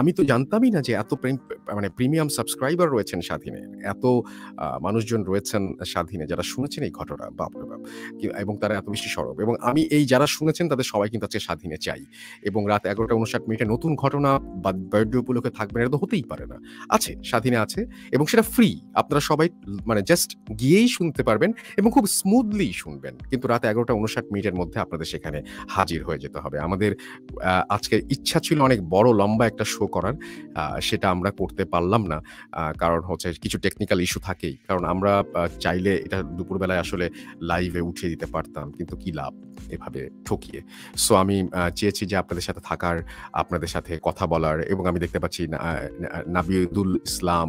আমি তো জানতামই না যে এত প্রিমিয়াম সাবস্ক্রাইবার রয়েছেন স্বাধীনের। এত মানুষজন রয়েছেন স্বাধীনে যারা শুনেছেন এই ঘটনা, বাপরে বাপ! এবং তারা এত বেশি সরব এবং আমি এই যারা শুনেছেন তাদের সবাই কিন্তু আজকে স্বাধীনে চাই এবং রাত 11:59 নতুন ঘটনা বা বার্থডে উপলক্ষে থাকবে না, এটা তো হতেই পারে না। আছে, স্বাধীনে আছে এবং সেটা ফ্রি। আপনারা সবাই জাস্ট গিয়েই শুনতে পারবেন এবং খুব স্মুথলি শুনবেন। কিন্তু রাত 11:59 মধ্যে আপনাদের সেখানে হাজির হয়ে যেতে হবে। আমাদের আজকের ইচ্ছা ছিল অনেক বড় লম্বা একটা শো করার। সেটা আমরা করতে পারলাম না। কারণ হচ্ছে কিছু টেকনিক্যাল ইস্যু থাকেই। কারণ আমরা চাইলে এটা দুপুরবেলায় আসলে লাইভে উঠিয়ে দিতে পারতাম। কিন্তু কি লাভ এভাবে ঠকিয়ে। সো আমি চেয়েছি যে আপনাদের সাথে থাকার, আপনাদের সাথে কথা বলার এবং আমি দেখতে পাচ্ছি নাবিদুল ইসলাম,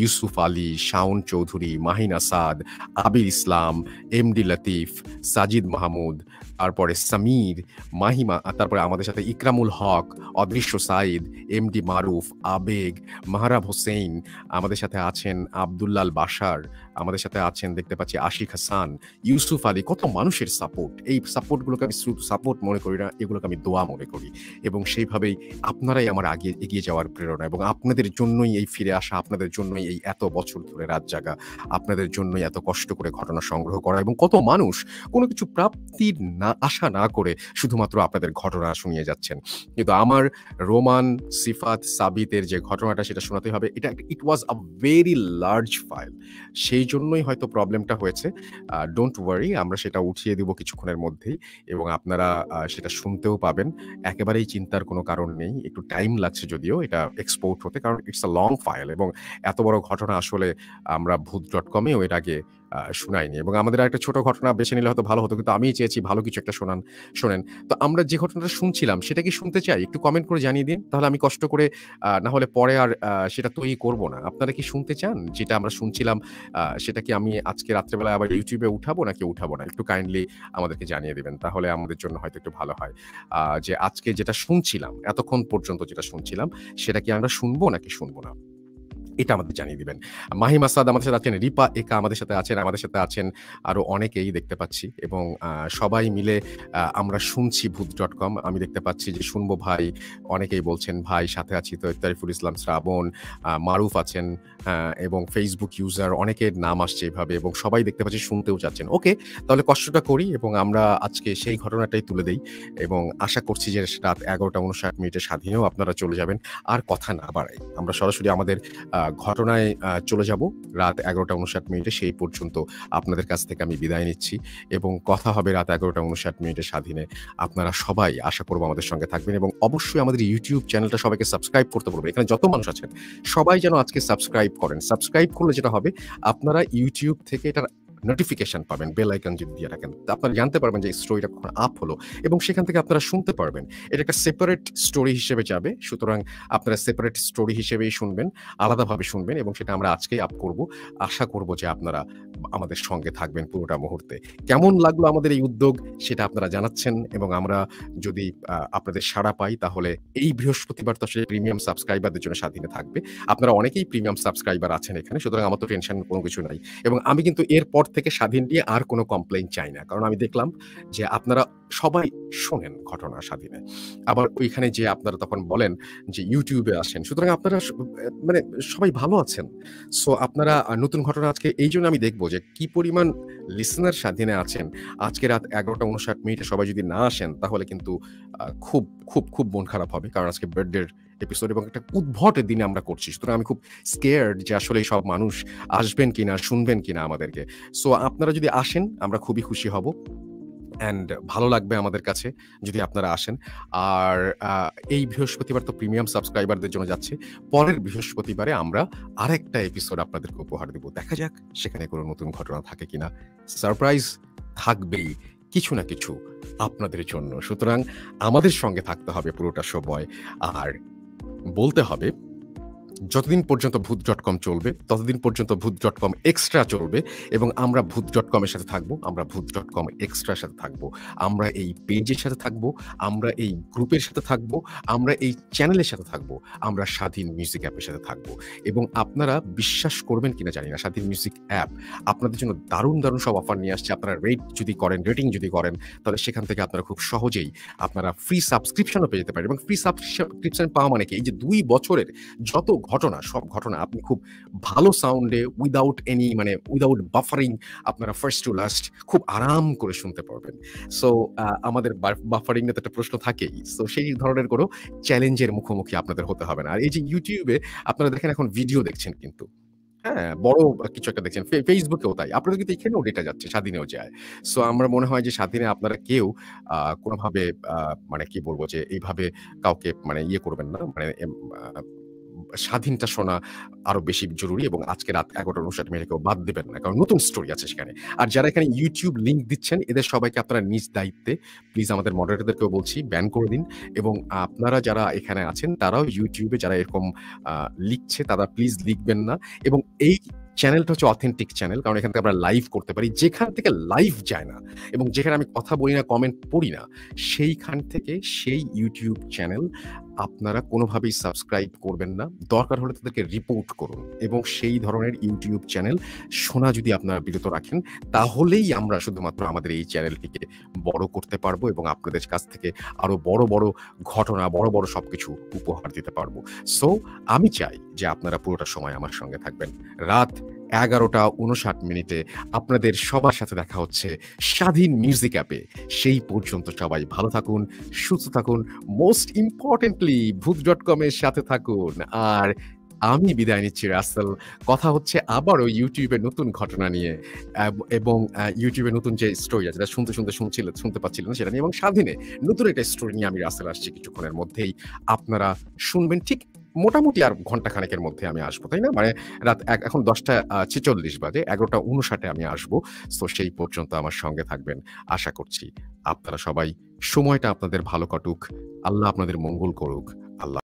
ইউসুফ আলী, শাওন চৌধুরী, মাহিন আসাদ, আবির ইসলাম, এমডি লতিফ, সাজিদ মাহমুদ, তারপরে সামির, মাহিমা, তারপরে আমাদের সাথে ইকরামুল হক, অদৃশ্য সাইদ, এমডি মারুফ, আবেগ, মাহরাব হোসেন, আমাদের সাথে আছেন আব্দুল্লাল বাশার, আমাদের সাথে আছেন দেখতে পাচ্ছি আশিক হাসান, ইউসুফ আলী। কত মানুষের সাপোর্ট! এই সাপোর্টগুলোকে আমি শুধু সাপোর্ট মনে করি না, এগুলোকে আমি দোয়া মনে করি এবং সেইভাবেই আপনারাই আমার এগিয়ে যাওয়ার প্রেরণা এবং আপনাদের জন্যই এই ফিরে আসা, আপনাদের জন্যই এই এত বছর ধরে রাত জাগা, আপনাদের জন্যই এত কষ্ট করে ঘটনা সংগ্রহ করা এবং কত মানুষ কোনো কিছু প্রাপ্তির আশা না করে শুধুমাত্র আপনাদের ঘটনা শুনিয়ে যাচ্ছেন। কিন্তু আমার রোমান, সিফাত, সাবিতের যে ঘটনাটা সেটা শোনাতে হবে। ইট ওয়াজ আ ভেরি লার্জ ফাইল। সেই জন্যই হয়তো প্রবলেমটা হয়েছে। ডোন্ট ওয়ারি, আমরা সেটা উঠিয়ে দিব কিছুক্ষণের মধ্যেই এবং আপনারা সেটা শুনতেও পাবেন। একেবারেই চিন্তার কোনো কারণ নেই। একটু টাইম লাগছে যদিও এটা এক্সপোর্ট হতে, কারণ ইটস আ লং ফাইল এবং এত বড় ঘটনা আসলে আমরা ভূত.com-এও এর আগে শুনাইনি এবং আমাদের আরেকটা ছোট ঘটনা বেছে নিলে হয়তো ভালো হতো। কিন্তু আমিই চেয়েছি ভালো কিছু একটা শোনেন। তো আমরা যে ঘটনাটা শুনছিলাম সেটা কি শুনতে চাই? একটু কমেন্ট করে জানিয়ে দিন। তাহলে আমি কষ্ট করে না হলে পরে আর সেটা তৈরি করব না। আপনারা কি শুনতে চান? যেটা আমরা শুনছিলাম সেটা কি আমি আজকে রাত্রে বেলায় আবার YouTube এ উঠাবো নাকি উঠাবো না? একটু কাইন্ডলি আমাদেরকে জানিয়ে দিবেন। তাহলে আমাদের জন্য হয়তো একটু ভালো হয়। যে আজকে যেটা শুনছিলাম, এতক্ষণ পর্যন্ত যেটা শুনছিলাম, সেটা কি আমরা শুনবো নাকি শুনবো না? এটা আমাদের জানিয়ে দিবেন। মাহিম আসাদ আমাদের সাথে আছেন, রিপা একা আমাদের সাথে আছেন, আমাদের সাথে আছেন আরো অনেকেই দেখতে পাচ্ছি এবং সবাই মিলে আমরা শুনছি ভূত.com। আমি দেখতে পাচ্ছি যে শুনবো ভাই, অনেকেই বলছেন ভাই সাথে আছি তো তারিফুল ইসলাম শ্রাবণ, মারুফ আছেন এবং Facebook ইউজার অনেকের নাম আসছে এভাবে এবং সবাই দেখতে পাচ্ছি শুনতেও চাচ্ছেন। ওকে, তাহলে কষ্টটা করি এবং আমরা আজকে সেই ঘটনাটাই তুলে দেই এবং আশা করছি যে রাত 11:59 স্বাধীনেও আপনারা চলে যাবেন। আর কথা না বাড়াই, আমরা সরাসরি আমাদের ঘটনায় চলে যাব রাত 11:59 সেই পর্যন্ত আপনাদের কাছ থেকে আমি বিদায় নিচ্ছি এবং কথা হবে রাত 11:59 স্বাধীনে। আপনারা সবাই আশা করব আমাদের সঙ্গে থাকবেন এবং অবশ্যই আমাদের YouTube চ্যানেলটা সবাইকে সাবস্ক্রাইব করতে বলব। এখানে যত মানুষ আছেন সবাই যেন আজকে সাবস্ক্রাইব করেন। সাবস্ক্রাইব করলে যেটা হবে আপনারা YouTube থেকে এটার নোটিফিকেশন পাবেন, বেল আইকন যদি দিয়ে রাখেন। তো আপনারা জানতে পারবেন যে এই স্টোরিটা কখন আপ হলো এবং সেখান থেকে আপনারা শুনতে পারবেন। এটা একটা সেপারেট স্টোরি হিসেবে যাবে। সুতরাং আপনারা সেপারেট স্টোরি হিসেবেই শুনবেন, আলাদাভাবে শুনবেন এবং সেটা আমরা আজকেই আপ করব। আশা করব যে আপনারা আমাদের সঙ্গে থাকবেন পুরোটা মুহূর্তে। কেমন লাগলো আমাদের এই উদ্যোগ সেটা আপনারা জানাচ্ছেন এবং আমরা যদি আপনাদের সাড়া পাই তাহলে এই বৃহস্পতিবার তো আসলে প্রিমিয়াম সাবস্ক্রাইবারদের জন্য স্বাধীনে থাকবে। আপনারা অনেকেই প্রিমিয়াম সাবস্ক্রাইবার আছেন এখানে। সুতরাং আমার তো টেনশন কোনো কিছু নাই এবং আমি কিন্তু এরপর থেকে স্বাধীন নিয়ে আর কোনো কমপ্লেইন চাই না। কারণ আমি দেখলাম যে আপনারা সবাই শোনেন ঘটনা স্বাধীনে। আবার ওইখানে যেয়ে আপনারা তখন বলেন যে YouTube এ আসেন। সুতরাং আপনারা মানে সবাই ভালো আছেন। সো আপনারা নতুন ঘটনা আজকে এইজন্য আমি দেখব যে কি পরিমাণ লিসেনার স্বাধীনে আছেন। আজকে রাত 11:59 সবাই যদি না আসেন তাহলে কিন্তু খুব মন খারাপ হবে। কারণ আজকে বার্থডের এপিসোড এবং একটা উদ্ভট দিনে আমরা করছি। সুতরাং আমি খুব স্কেয়ার্ড যে আসলে সব মানুষ আসবেন কিনা, শুনবেন কিনা আমাদেরকে। সো আপনারা যদি আসেন আমরা খুবই খুশি হব। অ্যান্ড ভালো লাগবে আমাদের কাছে যদি আপনারা আসেন। আর এই বৃহস্পতিবার তো প্রিমিয়াম সাবস্ক্রাইবারদের জন্য যাচ্ছে। পরের বৃহস্পতিবারে আমরা আরেকটা এপিসোড আপনাদেরকে উপহার দেব। দেখা যাক সেখানে কোনো নতুন ঘটনা থাকে কিনা। সারপ্রাইজ থাকবেই কিছু না কিছু আপনাদের জন্য। সুতরাং আমাদের সঙ্গে থাকতে হবে পুরোটা সময়। আর বলতে হবে যতদিন পর্যন্ত ভূত.com চলবে ততদিন পর্যন্ত ভূত.com এক্সট্রা চলবে এবং আমরা ভূত.com এর সাথে থাকবো, আমরা ভূত.com এক্সট্রার সাথে থাকবো, আমরা এই পেজের সাথে থাকবো, আমরা এই গ্রুপের সাথে থাকবো, আমরা এই চ্যানেলের সাথে থাকবো, আমরা স্বাধীন মিউজিক অ্যাপের সাথে থাকবো এবং আপনারা বিশ্বাস করবেন কিনা জানি না, স্বাধীন মিউজিক অ্যাপ আপনাদের জন্য দারুণ সব অফার নিয়ে আসছে। আপনারা রেটিং যদি করেন তাহলে সেখান থেকে আপনারা খুব সহজেই আপনারা ফ্রি সাবস্ক্রিপশনও পেয়ে যেতে পারেন এবং ফ্রি সাবস্ক্রিপশন পাওয়া মানে কি এই যে 2 বছরের যত সব ঘটনা আপনি খুব ভালো সাউন্ডে উইদাউট বাফারিং আপনারা ফার্স্ট টু লাস্ট খুব আরাম করে শুনতে পারবেন। সো আমাদের বাফারিং নিয়ে তো একটা প্রশ্ন থাকেই। সো সেই ধরনের কোনো চ্যালেঞ্জের মুখোমুখি আপনাদের হতে হবে না। আর এই যে ইউটিউবে আপনারা দেখেন এখন ভিডিও দেখছেন কিন্তু হ্যাঁ, বড় কিছু একটা দেখছেন। ফেসবুকেও তাই। আপনাদের কিন্তু এখানেও ডেটা যাচ্ছে, স্বাধীনেও যায়। সো আমার মনে হয় যে স্বাধীনে আপনারা কেউ কোনোভাবে মানে কি বলবো যে এইভাবে কাউকে মানে ইয়ে করবেন না। মানে স্বাধীনটা শোনা আরো বেশি জরুরি এবং আজকে রাত 11:59 কেউ বাদ দিবেন না। কারণ নতুন স্টোরি আছে সেখানে। আর যারা এখানে YouTube লিংক দিচ্ছেন এদের সবাইকে আপনারা নিজ দায়িত্বে প্লিজ আমাদের মডারেটরদেরকেও বলছি ব্যান করে দিন এবং আপনারা যারা এখানে আছেন তারাও YouTube এ যারা এরকম লিখছে তারা প্লিজ লিখবেন না এবং এই চ্যানেলটা হচ্ছে অথেন্টিক চ্যানেল। কারণ এখান থেকে আমরা লাইভ করতে পারি। যেখান থেকে লাইভ যায় না এবং যেখানে আমি কথা বলি না, কমেন্ট পড়ি না, সেইখান থেকে সেই YouTube চ্যানেল আপনারা কোনোভাবেই সাবস্ক্রাইব করবেন না। দরকার হলে তাদেরকে রিপোর্ট করুন এবং সেই ধরনের YouTube চ্যানেল শোনা যদি আপনারা বিরত রাখেন তাহলেই আমরা শুধুমাত্র আমাদের এই চ্যানেলটিকে বড় করতে পারবো এবং আপনাদের কাছ থেকে আরো বড় ঘটনা, বড় সবকিছু উপহার দিতে পারবো। সো আমি চাই যে আপনারা পুরোটা সময় আমার সঙ্গে থাকবেন। রাত 11:59 আপনাদের সবার সাথে দেখা হচ্ছে স্বাধীন মিউজিক অ্যাপে। সেই পর্যন্ত সবাই ভালো থাকুন, সুস্থ থাকুন, মোস্ট ইম্পর্টেন্টলি ভূত.com এর সাথে থাকুন। আর আমি বিদায় নিচ্ছি রাসেল। কথা হচ্ছে আবারও YouTube এর নতুন ঘটনা নিয়ে এবং YouTube এর নতুন যে স্টোরি আছে যেটা শুনতে পাচ্ছিলেন সেটা নিয়ে এবং স্বাধীনে নতুন একটা স্টোরি নিয়ে আমি রাসেল আসছি কিছুক্ষণের মধ্যেই। আপনারা শুনবেন ঠিক মোটামুটি আর ঘন্টা খানেকের মধ্যে আমি আসবো, তাই না? মানে এখন 10টা 46 বাজে, 11টা 59 আমি আসবো। সো সেই পর্যন্ত আমার সঙ্গে থাকবেন। আশা করছি আপনারা সবাই সময়টা আপনাদের ভালো কাটুক। আল্লাহ আপনাদের মঙ্গল করুক। আল্লাহ